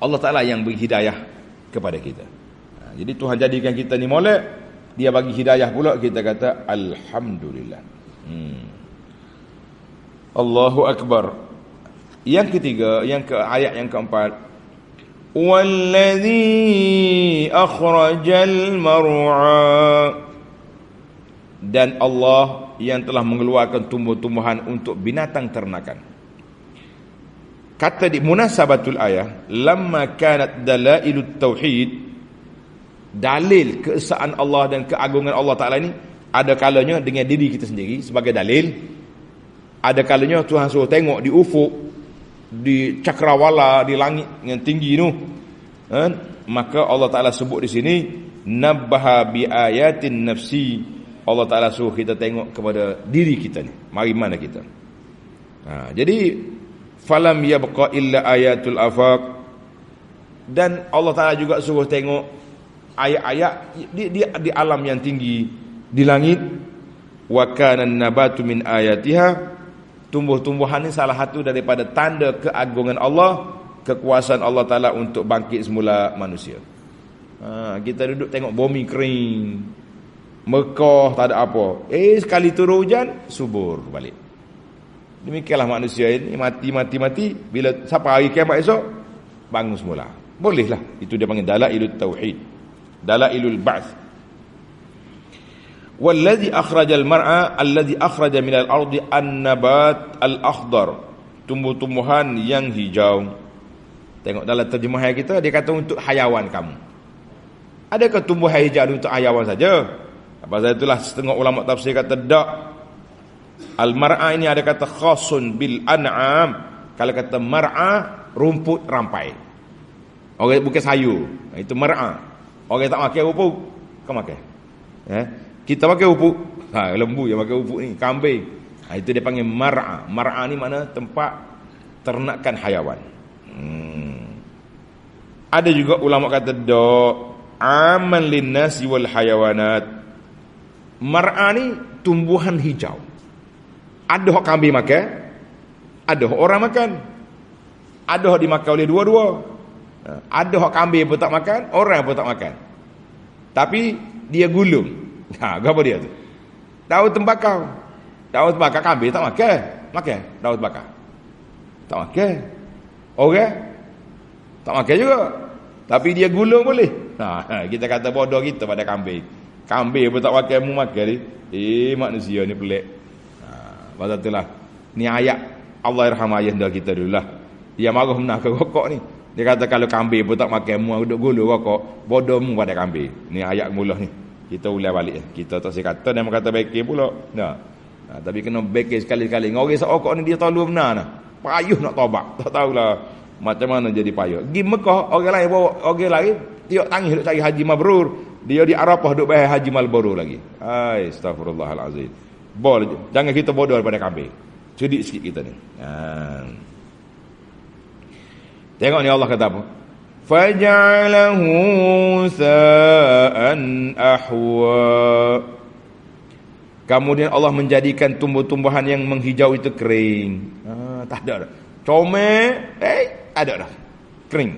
Allah Ta'ala yang beri hidayah kepada kita. Jadi Tuhan jadikan kita ni molek, dia bagi hidayah pula, kita kata alhamdulillah. Allahu Akbar. Yang ketiga, ayat yang keempat, wallazi akhrajal mar'a. Dan Allah yang telah mengeluarkan tumbuh-tumbuhan untuk binatang ternakan. Kata di munasabatul ayah, lamma kanat dalailut tauhid, dalil keesaan Allah dan keagungan Allah Ta'ala ni ada kalanya dengan diri kita sendiri sebagai dalil, ada kalanya Tuhan suruh tengok di ufuk, di cakrawala, di langit yang tinggi tu, maka Allah Ta'ala sebut di sini nabbaha bi ayatin nafsi. Allah Ta'ala suruh kita tengok kepada diri kita ni, mari mana kita. Jadi falam yabqa illa ayatul afaq. Dan Allah Ta'ala juga suruh tengok ayat-ayat di alam yang tinggi, di langit. Wa kana an-nabatu min ayatiha. Tumbuh-tumbuhan ni salah satu daripada tanda keagungan Allah, kekuasaan Allah Ta'ala untuk bangkit semula manusia. Kita duduk tengok bumi kering, Mekah tak ada apa, sekali turun hujan subur balik. Demikianlah manusia ini, mati. Bila sampai hari kiamat esok, bangun semula. Bolehlah. Itu dia panggil dalailut tauhid, dalailul ba'ts. Wallazi akhrajal mar'a allazi akhraja minal ardi an-nabat al-akhdar. Tumbuh-tumbuhan yang hijau. Tengok dalam terjemahan kita, dia kata untuk hayawan kamu. Adakah tumbuhan hijau untuk hayawan saja? Pasal itulah setengah ulama tafsir kata tak. Al-mar'a ini ada kata khasun bil an'am. Kalau kata mar'a, rumput rampai. Orang bukan sayur. Itu mar'a. Orang tak makan rupuk, kau makan. Kita makan rupuk. Lembu yang makan rupuk ni, kambing. Itu dia panggil mar'a. Mar'a ni mana tempat ternakan hayawan. Ada juga ulama kata aman linnasi wal hayawanat. Mar'a ni tumbuhan hijau. Ada hak kambing makan, ada hak orang makan. Ada hak dimakan oleh dua-dua. Ada hak kambing pun tak makan, orang pun tak makan. Tapi dia gulung. Apa dia tu? Daun tembakau. Daun tembakau kambing tak makan. Makan daun tembakau. Tak makan. Orang tak makan juga. Tapi dia gulung boleh. Kita kata bodoh kita pada kambing. Kambing pun tak makan, mu makan ni. Manusia ni pelik. Pasal itulah. Ni ayat Allah irham ayah kita dululah. Dia marah menang ke rokok ni. Dia kata kalau kambing pun tak makan, mu duduk gulung rokok, bodoh mu pada kambing. Ni ayat mula ni. Kita ulang balik. Kita tak kata dia kata baik pula. Tapi kena baik sekali-sekali. Orang rokok ni dia tahu benar nah. Payuh nak taubat. Tak tahulah macam mana jadi payuh. Pergi Mekah, orang lain bawa orang lain tiap tangis duk cari haji mabrur. Dia di Arafah duk bayar haji malburu lagi. Astagfirullahalazim. Boleh. Jangan kita bodoh daripada kambing. Cerdik sikit kita ni. Tengok ni Allah kata apa? Faja'alahu sa'an ahwa. Kemudian Allah menjadikan tumbuh-tumbuhan yang menghijau itu kering. Tak ada dah. Comel, ada dah. Kering.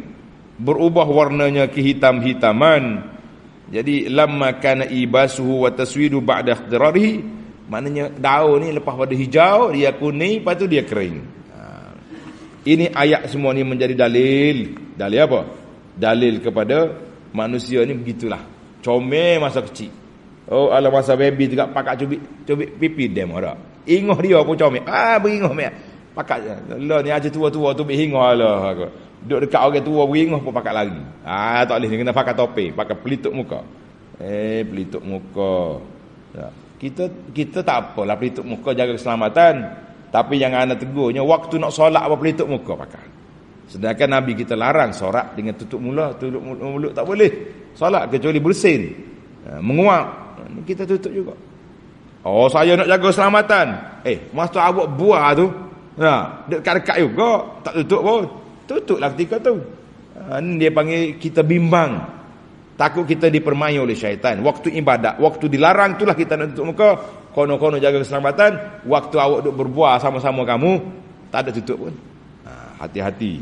Berubah warnanya kehitam-hitaman. Jadi lamma kana ibasuhu wa taswidu ba'da ikhtirarihi, maknanya daun ni lepas pada hijau dia kuning, lepas tu dia kering. Ini ayat semua ni menjadi dalil. Dalil apa? Dalil kepada manusia ni begitulah. Comel masa kecil. Ala masa baby juga pakat cubit pipi dia ada. Ingoh dia pun comel. Beringoh mek. Pakat je. Lah ni aja tua-tua tu beringoh lah. Duduk dekat orang tua beringoh pun pakat lagi. Tak boleh kena pakai topi, pakai pelitup muka. Pelitup muka. Kita tak apalah pelitup muka jaga keselamatan. Tapi yang ana tegurnya waktu nak solat apa pelitup muka pakai. Sedangkan Nabi kita larang solat dengan tutup mulut tak boleh. Solat kecuali bersin. Menguap. Kita tutup juga. Saya nak jaga keselamatan. Masa awak buah tu, dekat-dekat juga tak tutup pun. Tutuplah ketika tu. Ini dia panggil kita bimbang. Takut kita dipermain oleh syaitan. Waktu ibadat, waktu dilarang itulah kita nak tutup muka. Kono-kono jaga keselamatan. Waktu awak duk berbuah sama-sama kamu, tak ada tutup pun. Hati-hati.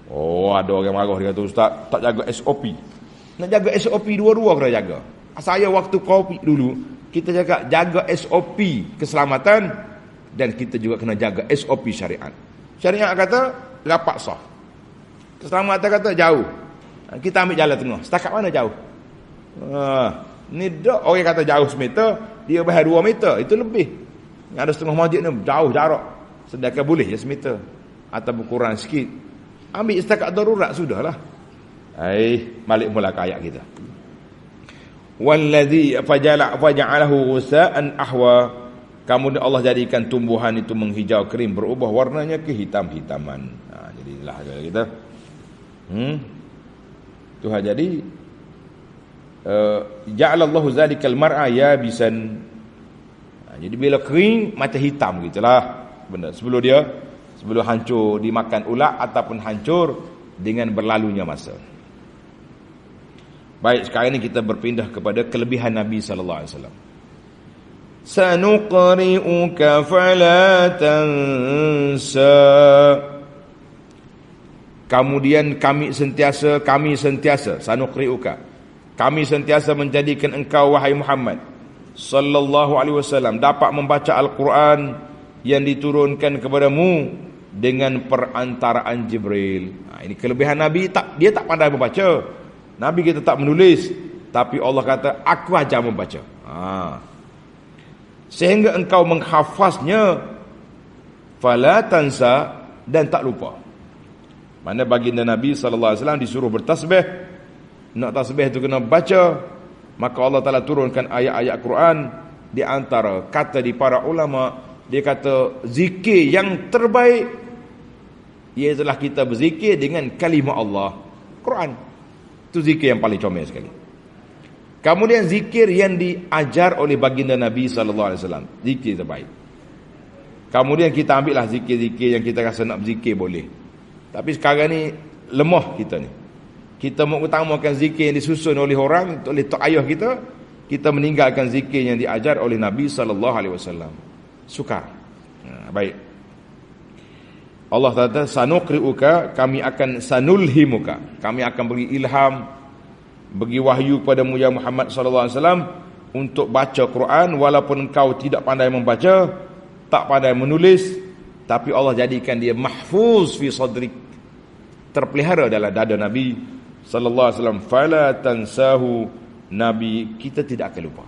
Ada orang marah dia kata, Ustaz tak jaga SOP. Nak jaga SOP dua-dua kena jaga. Saya waktu kopi dulu, kita jaga SOP keselamatan, dan kita juga kena jaga SOP syariat. Syariat kata rapat sah. Keselamatan kata jauh. Kita ambil jalan tengah. Setakat mana jauh? Ni dak orang kata jauh semeter, dia bahar 2 meter, itu lebih. Yang ada setengah masjid ni jauh jarak. Sedangkan boleh je semeter ataupun kurang sikit. Ambil setakat darurat sudahlah. Balik mula ke ayat kita. Wallazi faja'alahu ghusaan ahwa. Kemudian Allah jadikan tumbuhan itu menghijau kering, berubah warnanya ke hitam-hitaman. Jadilah kita. Tuhan jadi ja'alallahu zalikal mar'a yabisan. Jadi bila kering macam hitam gitulah benda. Sebelum hancur dimakan ulat ataupun hancur dengan berlalunya masa. Baik, sekarang ini kita berpindah kepada kelebihan Nabi sallallahu alaihi wasallam. Sanuqri'uka fala tansa. Kemudian kami sentiasa sanuqri'uka. Kami sentiasa menjadikan engkau wahai Muhammad sallallahu alaihi wasallam dapat membaca Al-Quran yang diturunkan kepadamu dengan perantaraan Jibril. Ini kelebihan Nabi, dia tak pandai membaca. Nabi kita tak menulis, tapi Allah kata aku ajar membaca. Sehingga engkau menghafaznya fala tansa, dan tak lupa. Mana baginda Nabi sallallahu alaihi wasallam disuruh bertasbih. Nak tasbih tu kena baca. Maka Allah Ta'ala turunkan ayat-ayat Quran. Di antara kata di para ulama, dia kata zikir yang terbaik ialah kita berzikir dengan kalimah Allah. Quran. Itu zikir yang paling comel sekali. Kemudian zikir yang diajar oleh baginda Nabi sallallahu alaihi wasallam, zikir terbaik. Kemudian kita ambil lah zikir-zikir yang kita rasa nak berzikir boleh. Tapi sekarang ni lemah kita ni. Kita mengutamakan zikir yang disusun oleh orang, oleh tok ayah kita meninggalkan zikir yang diajar oleh Nabi sallallahu alaihi wasallam. Sukar. Baik. Allah kata sanuqri'uka, kami akan sanulhimuka, kami akan beri ilham, bagi wahyu kepadamu ya Muhammad sallallahu alaihi wasallam untuk baca Quran walaupun engkau tidak pandai membaca, tak pandai menulis, tapi Allah jadikan dia mahfuz fi sadrik, terpelihara dalam dada Nabi sallallahu alaihi wasallam. Fala tansahu, Nabi kita tidak akan lupa.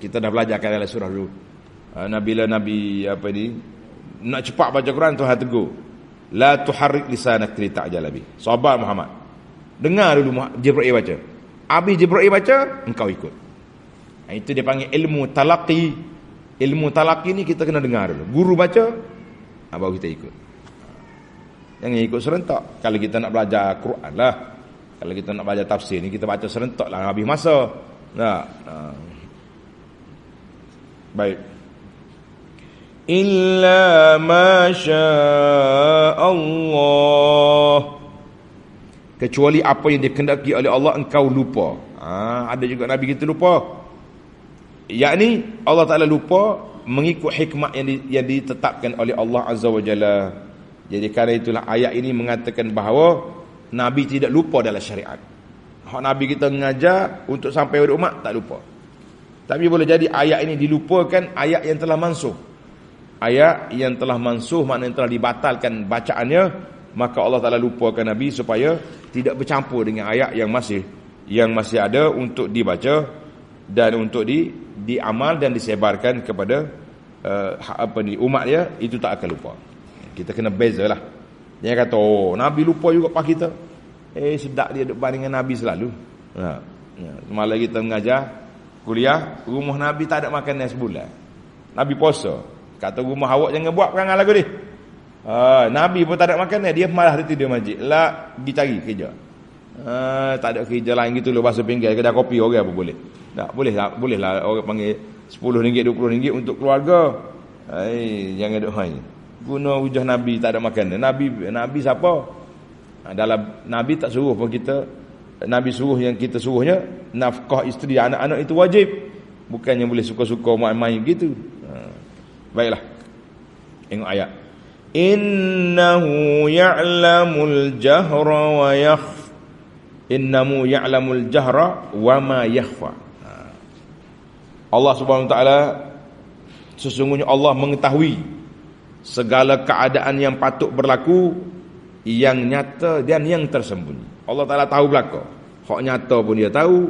Kita dah belajarkan dalam surah dulu. Nabi nak cepat baca Quran, Tuhan tegur, la tuharrik lisanak li ta'jala bi. Sabar Muhammad, dengar dulu Jibril baca. Habis Jibril baca, engkau ikut. Itu dia panggil ilmu talaqi. Ilmu talaqi ni kita kena dengar dulu. Guru baca, baru kita ikut. Jangan ikut serentak. Kalau kita nak belajar Quran lah, kalau kita nak belajar tafsir ni, kita baca serentak lah, habis masa. Baik. Illa ma syaa Allah, kecuali apa yang dikehendaki oleh Allah engkau lupa. Ada juga Nabi kita lupa. Yakni Allah Ta'ala lupa mengikut hikmah yang ditetapkan oleh Allah Azza wa Jalla. Jadi kerana itulah ayat ini mengatakan bahawa Nabi tidak lupa dalam syariat. Hak Nabi kita mengajar untuk sampai kepada umat, tak lupa. Tapi boleh jadi ayat ini dilupakan ayat yang telah mansuh. Ayat yang telah mansuh maknanya telah dibatalkan bacaannya, maka Allah Ta'ala lupakan Nabi supaya tidak bercampur dengan ayat yang masih ada untuk dibaca dan untuk diamal dan disebarkan kepada umat dia. Itu tak akan lupa. Kita kena bezalah. Dia kata, Nabi lupa juga pak kita. Sedap dia depan dengan Nabi selalu. Malah kita mengajar kuliah, rumah Nabi tak ada makanan sebulan. Nabi puasa. Kata rumah awak jangan buat perangai lagu ni. Nabi pun tak ada makanan, dia malah dia tidur masjid. Lah, pergi cari kerja. Tak ada kerja lain gitu loh, bahasa pinggir kedai kopi orang apa boleh. Tak boleh lah orang panggil RM10, RM20 untuk keluarga. Jangan duk hai. Guna hujah Nabi tak ada makanan. Nabi siapa? Dalam Nabi tak suruh pun kita. Nabi suruh yang kita suruhnya nafkah isteri anak-anak itu wajib. Bukannya boleh suka-suka main-main gitu. Baiklah. Tengok ayat. Innahu ya'lamul jahra wa yakhfa. Innahu ya'lamul jahra wa ma yakhfa. Allah Subhanahu wa taala, sesungguhnya Allah mengetahui segala keadaan yang patut berlaku, yang nyata dan yang tersembunyi. Allah Taala tahu belaka. Hak nyata pun dia tahu,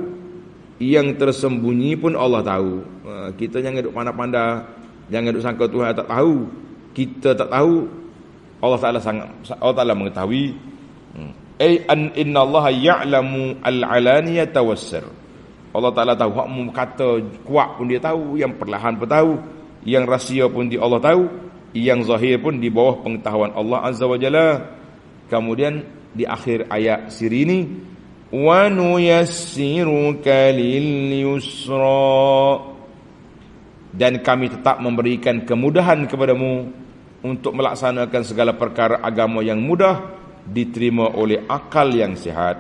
yang tersembunyi pun Allah tahu. Kita jangan duk pandai-pandai, jangan duk sangka Tuhan tak tahu. Kita tak tahu. Allah Taala mengetahui. Innallaha ya'lamu al-alaniyata was-sir. Allah Taala tahu, hak kata kuat pun dia tahu, yang perlahan pun tahu, yang rahsia pun Allah tahu, yang zahir pun di bawah pengetahuan Allah Azza wa Jalla. Kemudian di akhir ayat siri ini, wa nuyassiruka lil yusra, dan kami tetap memberikan kemudahan kepadamu untuk melaksanakan segala perkara agama yang mudah, diterima oleh akal yang sihat.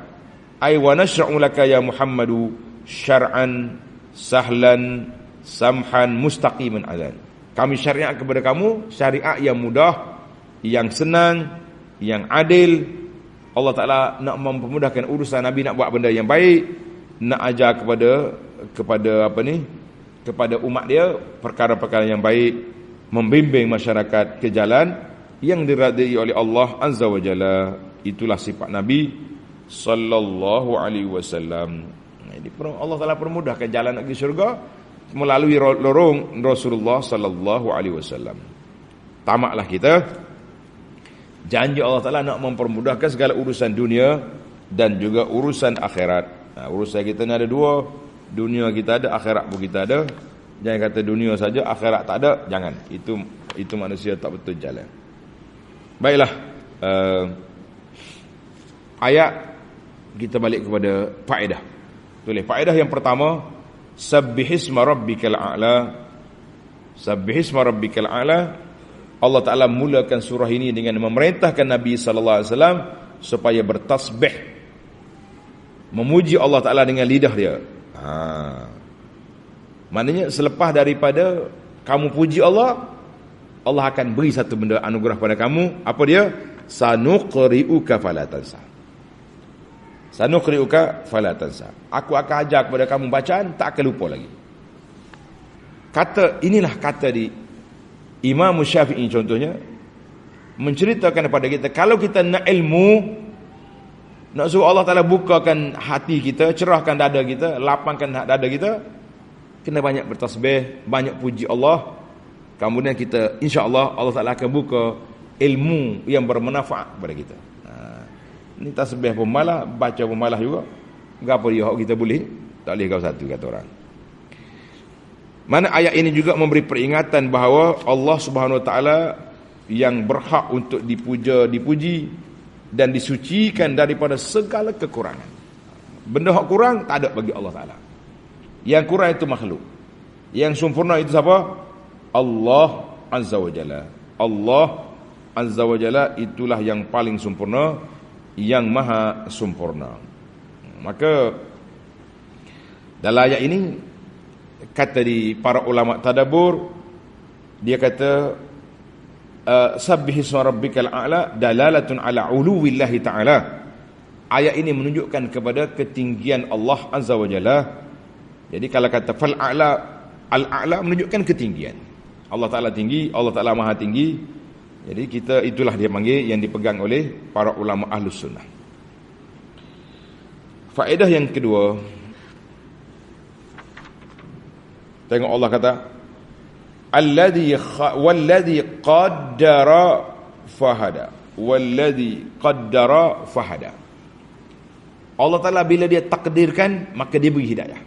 Ay wa nashra'u laka ya Muhammadu syar'an sahlan samhan mustaqiman adan. Kami syariat kepada kamu syariat yang mudah, yang senang, yang adil. Allah Ta'ala nak mempermudahkan urusan Nabi nak buat benda yang baik, nak ajar kepada umat dia perkara-perkara yang baik, membimbing masyarakat ke jalan yang diridai oleh Allah Azza wa Jalla. Itulah sifat Nabi sallallahu alaihi wasallam. Allah Ta'ala permudahkan jalan nak ke syurga melalui lorong Rasulullah sallallahu alaihi wasallam. Tamaklah kita. Janji Allah Ta'ala nak mempermudahkan segala urusan dunia dan juga urusan akhirat. Urusan kita ni ada dua. Dunia kita ada, akhirat pun kita ada. Jangan kata dunia saja, akhirat tak ada. Jangan. Itu manusia tak betul jalan. Baiklah. Ayat kita balik kepada faedah. Tulis faedah yang pertama, sabbihisma rabbikal a'la. Sabbihisma rabbikal a'la. Allah Ta'ala mulakan surah ini dengan memerintahkan Nabi sallallahu alaihi wasallam supaya bertasbih, memuji Allah Ta'ala dengan lidah dia. Maknanya selepas daripada kamu puji Allah, Allah akan beri satu benda anugerah pada kamu. Apa dia? Sanuqri'uka fala tansa. Sanuqri'uka fala tansa. Aku akan ajar kepada kamu bacaan, tak akan lupa lagi. Inilah kata di Imam Syafi'i contohnya, menceritakan kepada kita, kalau kita nak ilmu, nak suruh Allah Ta'ala bukakan hati kita, cerahkan dada kita, lapangkan dada kita, kena banyak bertasbih, banyak puji Allah. Kemudian kita, insya-Allah Allah Ta'ala akan buka ilmu yang bermanfaat kepada kita. Ini tasbih pun malah, baca pun malah juga. Apa dia kita boleh? Tak boleh kau satu, kata orang. Mana ayat ini juga memberi peringatan bahawa Allah Subhanahu Wa Ta'ala yang berhak untuk dipuji dan disucikan daripada segala kekurangan. Benda hak kurang tak ada bagi Allah Ta'ala. Yang kurang itu makhluk. Yang sempurna itu siapa? Allah Azza wa Jalla. Allah Azza wa Jalla itulah yang paling sempurna, yang maha sempurna. Maka dalam ayat ini, kata di para ulama tadabbur, dia kata sabbihisma rabbikal a'la dalalatun ala uluwillahi ta'ala. Ayat ini menunjukkan kepada ketinggian Allah Azza wa Jalla. Jadi kalau kata fal a'la, al-a'la menunjukkan ketinggian. Allah Ta'ala tinggi, Allah Ta'ala maha tinggi. Jadi kita, itulah dia panggil yang dipegang oleh para ulama Ahlus Sunnah. Faedah yang kedua, tengok Allah kata walladhi qaddara fahada. Walladhi qaddara fahada. Allah Ta'ala bila dia takdirkan, maka dia beri hidayah.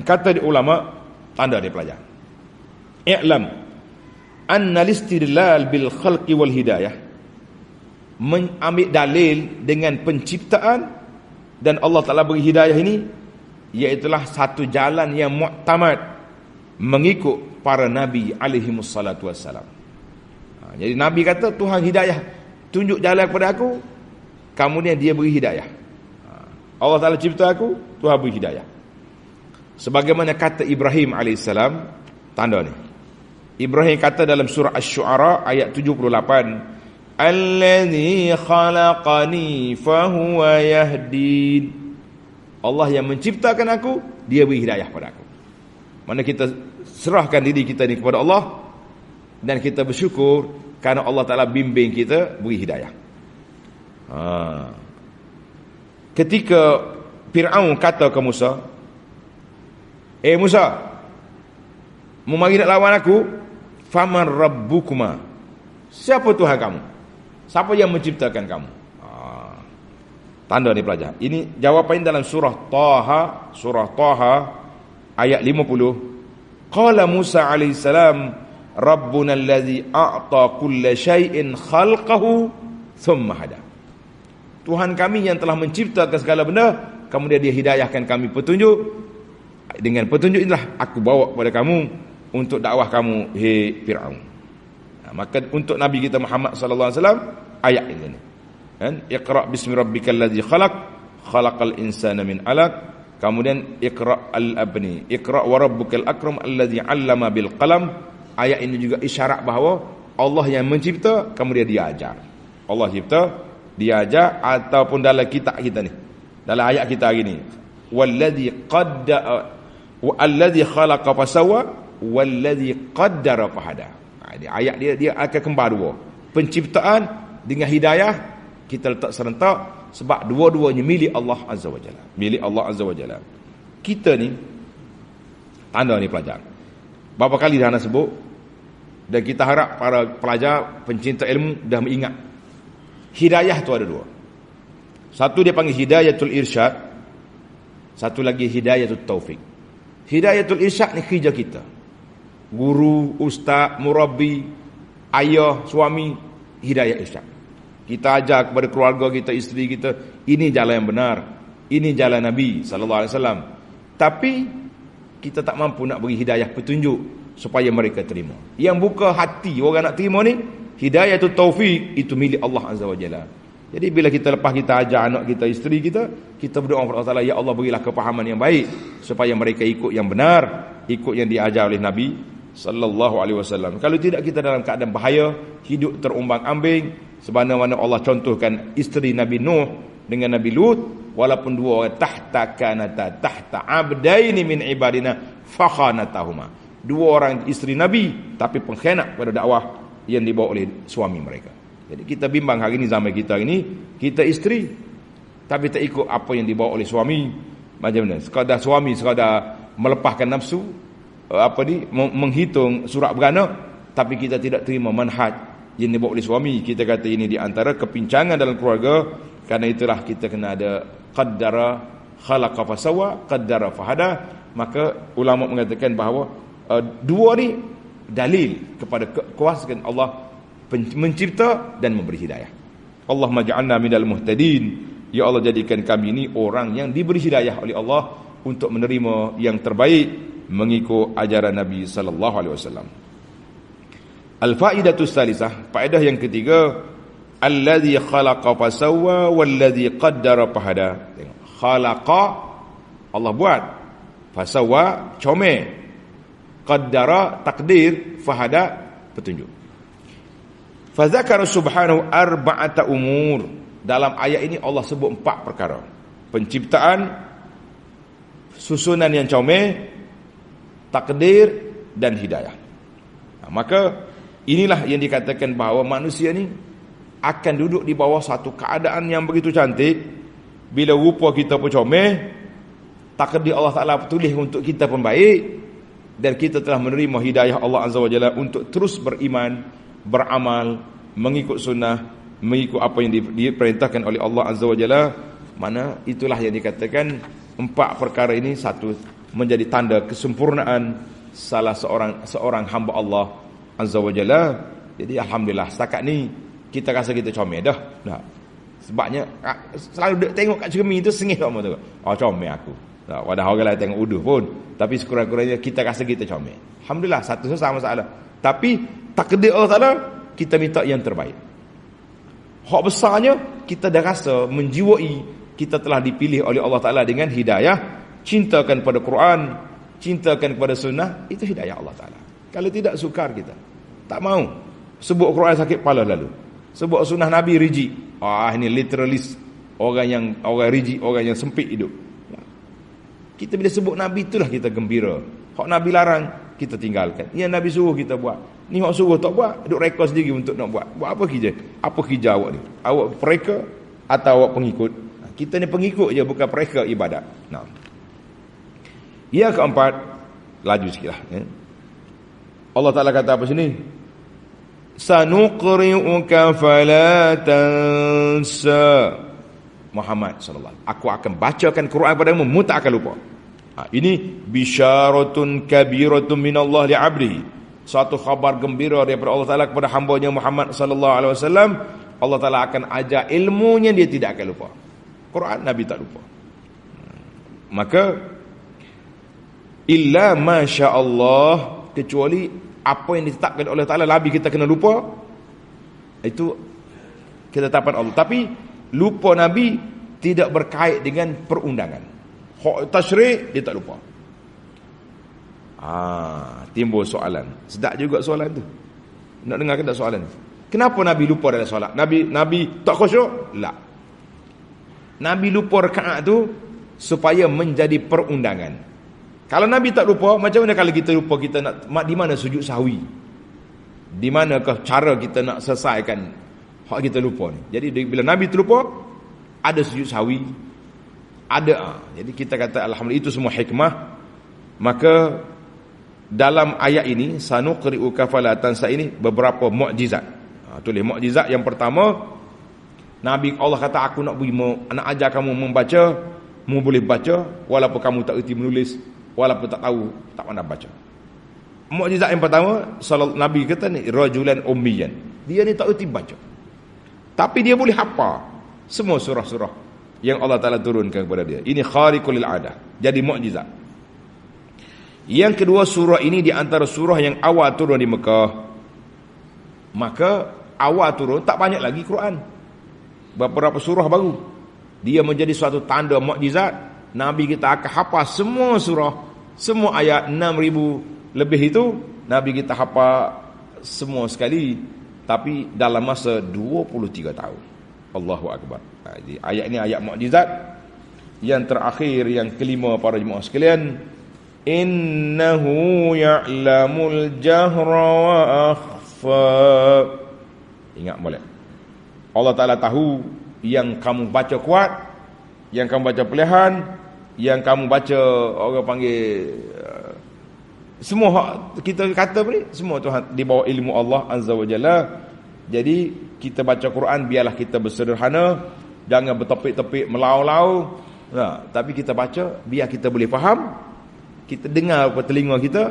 Kata di ulama, tanda dia pelajar, i'lam anna al-istidlal bil khalqi wal hidayah, mengambil dalil dengan penciptaan dan Allah Ta'ala beri hidayah ini, iaitulah satu jalan yang muktamad mengikut para nabi alaihimus salatu wassalam. Jadi nabi kata, Tuhan hidayah, tunjuk jalan kepada aku, kemudian dia beri hidayah. Allah Ta'ala cipta aku, Tuhan beri hidayah. Sebagaimana kata Ibrahim alaihissalam, tanda ni, Ibrahim kata dalam surah Asy-Syu'ara ayat 78, Alladhi khalaqani fahuwa yahdin. Allah yang menciptakan aku, dia beri hidayah pada aku. Mana kita serahkan diri kita ni kepada Allah, dan kita bersyukur kerana Allah Ta'ala bimbing kita, beri hidayah. Ketika Fir'aun kata ke Musa, Musa, mau mari nak lawan aku? Faman rabbukuma? Siapa Tuhan kamu? Siapa yang menciptakan kamu? Tanda ni pelajar. Ini jawapan dalam surah Taha ayat 50. Qala Musa alaihissalam, Rabbuna allazi a'ta kulla syai'in khalqahu thumma hada. Tuhan kami yang telah menciptakan segala benda, kemudian dia hidayahkan kami petunjuk. Dengan petunjuk inilah aku bawa kepada kamu untuk dakwah kamu, hei Fir'aun. Maka untuk Nabi kita Muhammad sallallahu alaihi wasallam, ayat ini kan, Iqra bismi rabbikal ladzi khalaq, khalaqal insana min 'alaq. Kemudian Iqra al-abni, Iqra wa rabbukal akram alladzi 'allama bil qalam. Ayat ini juga isyarat bahawa Allah yang mencipta, kemudian dia ajar. Allah cipta, dia ajar. Ataupun dalam kitab kita ni, dalam ayat kita hari ni, walladzi qaddara alladzi khalaqa fasawwa walladzi qaddara fahada. Ayat dia akan kembar dua, penciptaan dengan hidayah kita letak serentak, sebab dua-duanya milik Allah Azza wa Jalla. Milik Allah Azza wa Jalla. Kita ni, tanda ni pelajar, berapa kali dah nak sebut, dan kita harap para pelajar pencinta ilmu dah mengingat, hidayah tu ada dua. Satu dia panggil hidayatul irsyad, satu lagi hidayatul taufik. Hidayatul irsyad ni kerja kita, guru, ustaz, murabbi, ayah, suami, hidayah irsyad. Kita ajar kepada keluarga kita, isteri kita, ini jalan yang benar, ini jalan Nabi sallallahu alaihi wasallam. Tapi kita tak mampu nak beri hidayah petunjuk supaya mereka terima. Yang buka hati orang nak terima ni, hidayah itu taufik, itu milik Allah Azza wa Jalla. Jadi bila kita lepas kita ajar anak kita, isteri kita, kita berdoa kepada Allah Taala, ya Allah berilah kepahaman yang baik supaya mereka ikut yang benar, ikut yang diajar oleh Nabi sallallahu alaihi wasallam. Kalau tidak, kita dalam keadaan bahaya, hidup terumbang-ambing, sebagaimana Allah contohkan isteri Nabi Nuh dengan Nabi Lut, walaupun dua orang tahta abdaini min ibadina fakhanatahuma. Dua orang isteri Nabi tapi pengkhianat pada dakwah yang dibawa oleh suami mereka. Jadi kita bimbang hari ini, zaman kita ini, kita isteri tapi tak ikut apa yang dibawa oleh suami. Macam mana? Sekadar suami sekadar melepaskan nafsu, menghitung surat beranak, tapi kita tidak terima manhaj yang dibawa oleh suami. Kita kata ini di antara kepincangan dalam keluarga. Karena itulah kita kena ada qaddara khalaqa fasawa, qaddara fahada. Maka ulama mengatakan bahawa dua ni dalil kepada kekuasaan Allah mencipta dan memberi hidayah. Allahumma ja'alna minal muhtadin. Ya Allah, jadikan kami ini orang yang diberi hidayah oleh Allah untuk menerima yang terbaik mengikut ajaran Nabi sallallahu alaihi wasallam. Al-faidatus salisah, faedah yang ketiga, alladzi khalaqa fasawwa walladzi qaddara fahada. Tengok, khalaqa Allah buat, fasawwa comel, qaddara takdir, fahada petunjuk. Fa dzakara subhanahu arba'ata umur. Dalam ayat ini Allah sebut 4 perkara. Penciptaan, susunan yang comel, takdir dan hidayah. Maka inilah yang dikatakan bahawa manusia ni akan duduk di bawah satu keadaan yang begitu cantik. Bila rupa kita pun comel, takdir Allah Ta'ala tulis untuk kita pun baik, dan kita telah menerima hidayah Allah Azza wa Jalla untuk terus beriman, beramal, mengikut sunnah, mengikut apa yang diperintahkan oleh Allah Azza wa Jalla. Mana itulah yang dikatakan 4 perkara ini satu menjadi tanda kesempurnaan salah seorang hamba Allah Azza wa Jalla. Jadi alhamdulillah setakat ni kita rasa kita comel dah. Nah, sebabnya selalu tengok kat cermin tu sengih tak tu. Oh, comel aku. Nah, wadah orang lain tengok uduh pun, tapi sekurang-kurangnya kita rasa kita comel. Alhamdulillah, satu sama masalah. Tapi takdir Allah Taala kita minta yang terbaik. Hak besarnya kita dah rasa menjiwai kita telah dipilih oleh Allah Taala dengan hidayah, cintakan pada Quran, cintakan kepada sunnah, itu hidayah Allah Taala. Kalau tidak, sukar kita, tak mau. Sebut Quran sakit kepala lalu, sebut sunnah Nabi rigid. Ini literalis, orang rigid, orang yang sempit hidup. Kita bila sebut Nabi, itulah kita gembira. Hak Nabi larang kita tinggalkan, yang Nabi suruh kita buat. Ni hak suruh tak buat, duk rekod sendiri untuk nak buat. Buat apa kerja? Apa kerja awak ni? Awak pereka atau awak pengikut? Kita ni pengikut je, bukan pereka ibadat. Nah. Yang keempat, laju sikitlah. Allah Ta'ala kata apa sini? Sanuqri'uka fala tansa. Muhammad sallallahu alaihi wasallam, aku akan bacakan Quran padamu, mu tak akan lupa. Ini bisyaratun kabiratun minallah li'abdihi, satu khabar gembira daripada Allah Ta'ala kepada hamba-Nya Muhammad sallallahu alaihi wasallam. Allah Ta'ala akan ajar ilmunya, dia tidak akan lupa. Quran Nabi tak lupa. Maka illa masya Allah, kecuali apa yang ditetapkan oleh Allah Ta'ala Nabi kita kena lupa, itu ketetapan Allah. Tapi lupa Nabi tidak berkait dengan perundangan. Hak tasyrik dia tak lupa. Timbul soalan. Sedap juga soalan tu. Nak dengar ke tak soalan? Kenapa Nabi lupa dalam solat? Nabi tak khusyuk? Tak. Nabi lupa rakaat tu supaya menjadi perundangan. Kalau Nabi tak lupa, macam mana kalau kita lupa kita nak di mana sujud sahwi? Di manakah cara kita nak selesaikan hak kita lupa ni? Jadi bila Nabi terlupa, ada sujud sahwi, ada. Jadi kita kata alhamdulillah, itu semua hikmah. Maka dalam ayat ini sanuqri'uka fala tansa ini beberapa mukjizat. Tulis mukjizat yang pertama, Nabi Allah kata aku nak ajar kamu membaca, mu boleh baca walaupun kamu tak erti menulis, walaupun tak tahu, tak pandai baca. Mukjizat yang pertama, Nabi kata ni rajulan ummiyan, dia ni tak erti baca. Tapi dia boleh hafal semua surah-surah yang Allah Ta'ala turunkan kepada dia. Ini khariqul adah, jadi mukjizat. Yang kedua, surah ini di antara surah yang awal turun di Mekah. Maka awal turun tak banyak lagi Quran, beberapa surah baru. Dia menjadi suatu tanda mukjizat. Nabi kita akan hafal semua surah, semua ayat 6,000 lebih itu Nabi kita hafal semua sekali, tapi dalam masa 23 tahun. Allahu Akbar. Jadi ayat ini ayat mukjizat. Yang terakhir, yang kelima para jemaah sekalian, innahu ya'lamul jahra wa akhfa. Ingat boleh, Allah Ta'ala tahu yang kamu baca kuat, yang kamu baca perlahan, yang kamu baca orang panggil semua kita kata ni, semua Tuhan di bawah ilmu Allah Azza wa Jalla. Jadi kita baca Quran biarlah kita bersederhana, jangan bertepik-tepik melau-lau. Tapi kita baca biar kita boleh faham, kita dengar ke telinga kita.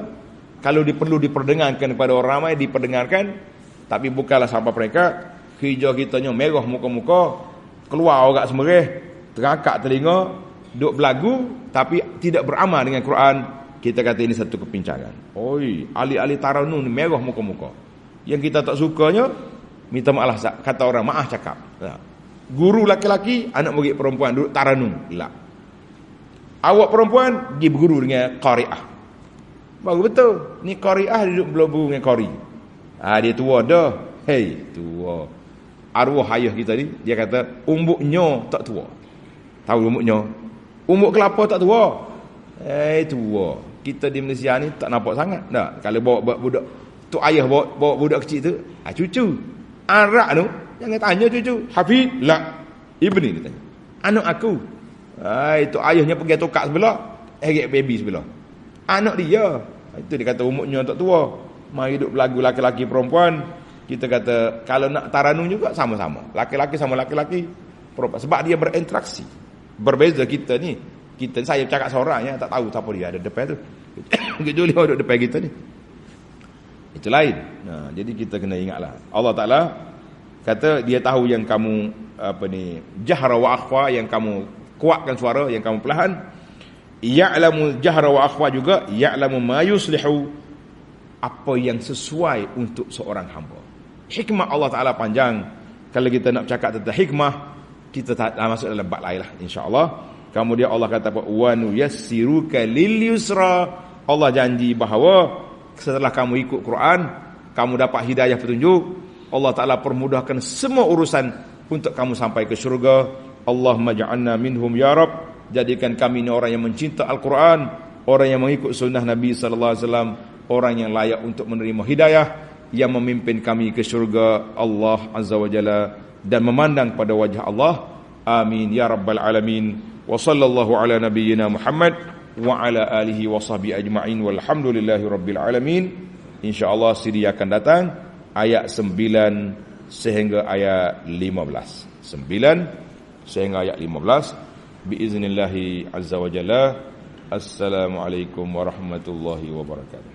Kalau perlu diperdengarkan kepada orang ramai, diperdengarkan. Tapi bukanlah sampai mereka hijau kitanya merah muka-muka, keluar orang semerih, terangkat telinga, duk belagu tapi tidak beramal dengan Quran. Kita kata ini satu kepincangan. Oi, ahli-ahli taranum ni merah muka-muka. Yang kita tak sukanya, minta maaf, kata orang, maaf cakap. Guru laki-laki, anak murid perempuan duduk taranum. Lah. Awak perempuan pergi berguru dengan qari'ah. Baru betul. Ni qari'ah duduk berguru dengan qari. Dia tua dah. Hei, tua. Arwah ayah kita ni, dia kata umbuknya tak tua. Tahu umbuknya? Umbuk kelapa tak tua. Tua. Kita di Malaysia ni tak nampak sangat. Tak. Kalau bawa budak tu, ayah bawa budak kecil tu, cucu. Arak tu, jangan tanya cucu. Hafiz? La. Ibni dia tanya. Anak aku. Itu ayahnya pergi tukar sebelah, heret baby sebelah. Anak dia. Itu dia kata umurnya tak tua. Mari duduk belagu laki-laki perempuan. Kita kata kalau nak taranum juga sama-sama. Laki-laki sama laki-laki, perempuan. Sebab dia berinteraksi. Berbeza kita ni. Saya cakap seorang ya, tak tahu siapa dia ada depan tu. Kecuali orang duduk depan kita ni. Itu lain. Jadi kita kena ingatlah. Allah Ta'ala kata dia tahu yang kamu jahra wa akhfa, yang kamu kuatkan suara, yang kamu perlahan. Ya'lamu jahra wa akhfa juga, ya'lamu ma yuslihu, apa yang sesuai untuk seorang hamba. Hikmah Allah Ta'ala panjang. Kalau kita nak cakap tentang hikmah, kita tak masuk dalam bab lain lah, insya-Allah. Kemudian Allah kata wa nuyassiruka lil yusra. Allah janji bahawa setelah kamu ikut Quran, kamu dapat hidayah petunjuk, Allah Ta'ala permudahkan semua urusan untuk kamu sampai ke syurga. Allahumma ja'alna minhum ya Rabb. Jadikan kami ini orang yang mencinta Al-Quran, orang yang mengikut sunnah Nabi SAW, orang yang layak untuk menerima hidayah, yang memimpin kami ke syurga Allah Azza wa Jalla dan memandang pada wajah Allah. Amin ya Rabbal Alamin. Wa sallallahu ala nabiyyina Muhammad wa ala alihi wa sahbihi ajma'in walhamdulillahi rabbil alamin. InsyaAllah siri akan datang ayat 9 sehingga ayat 15. 9 sehingga ayat 15 biiznillahi azza wa jalla. Assalamualaikum warahmatullahi wabarakatuh.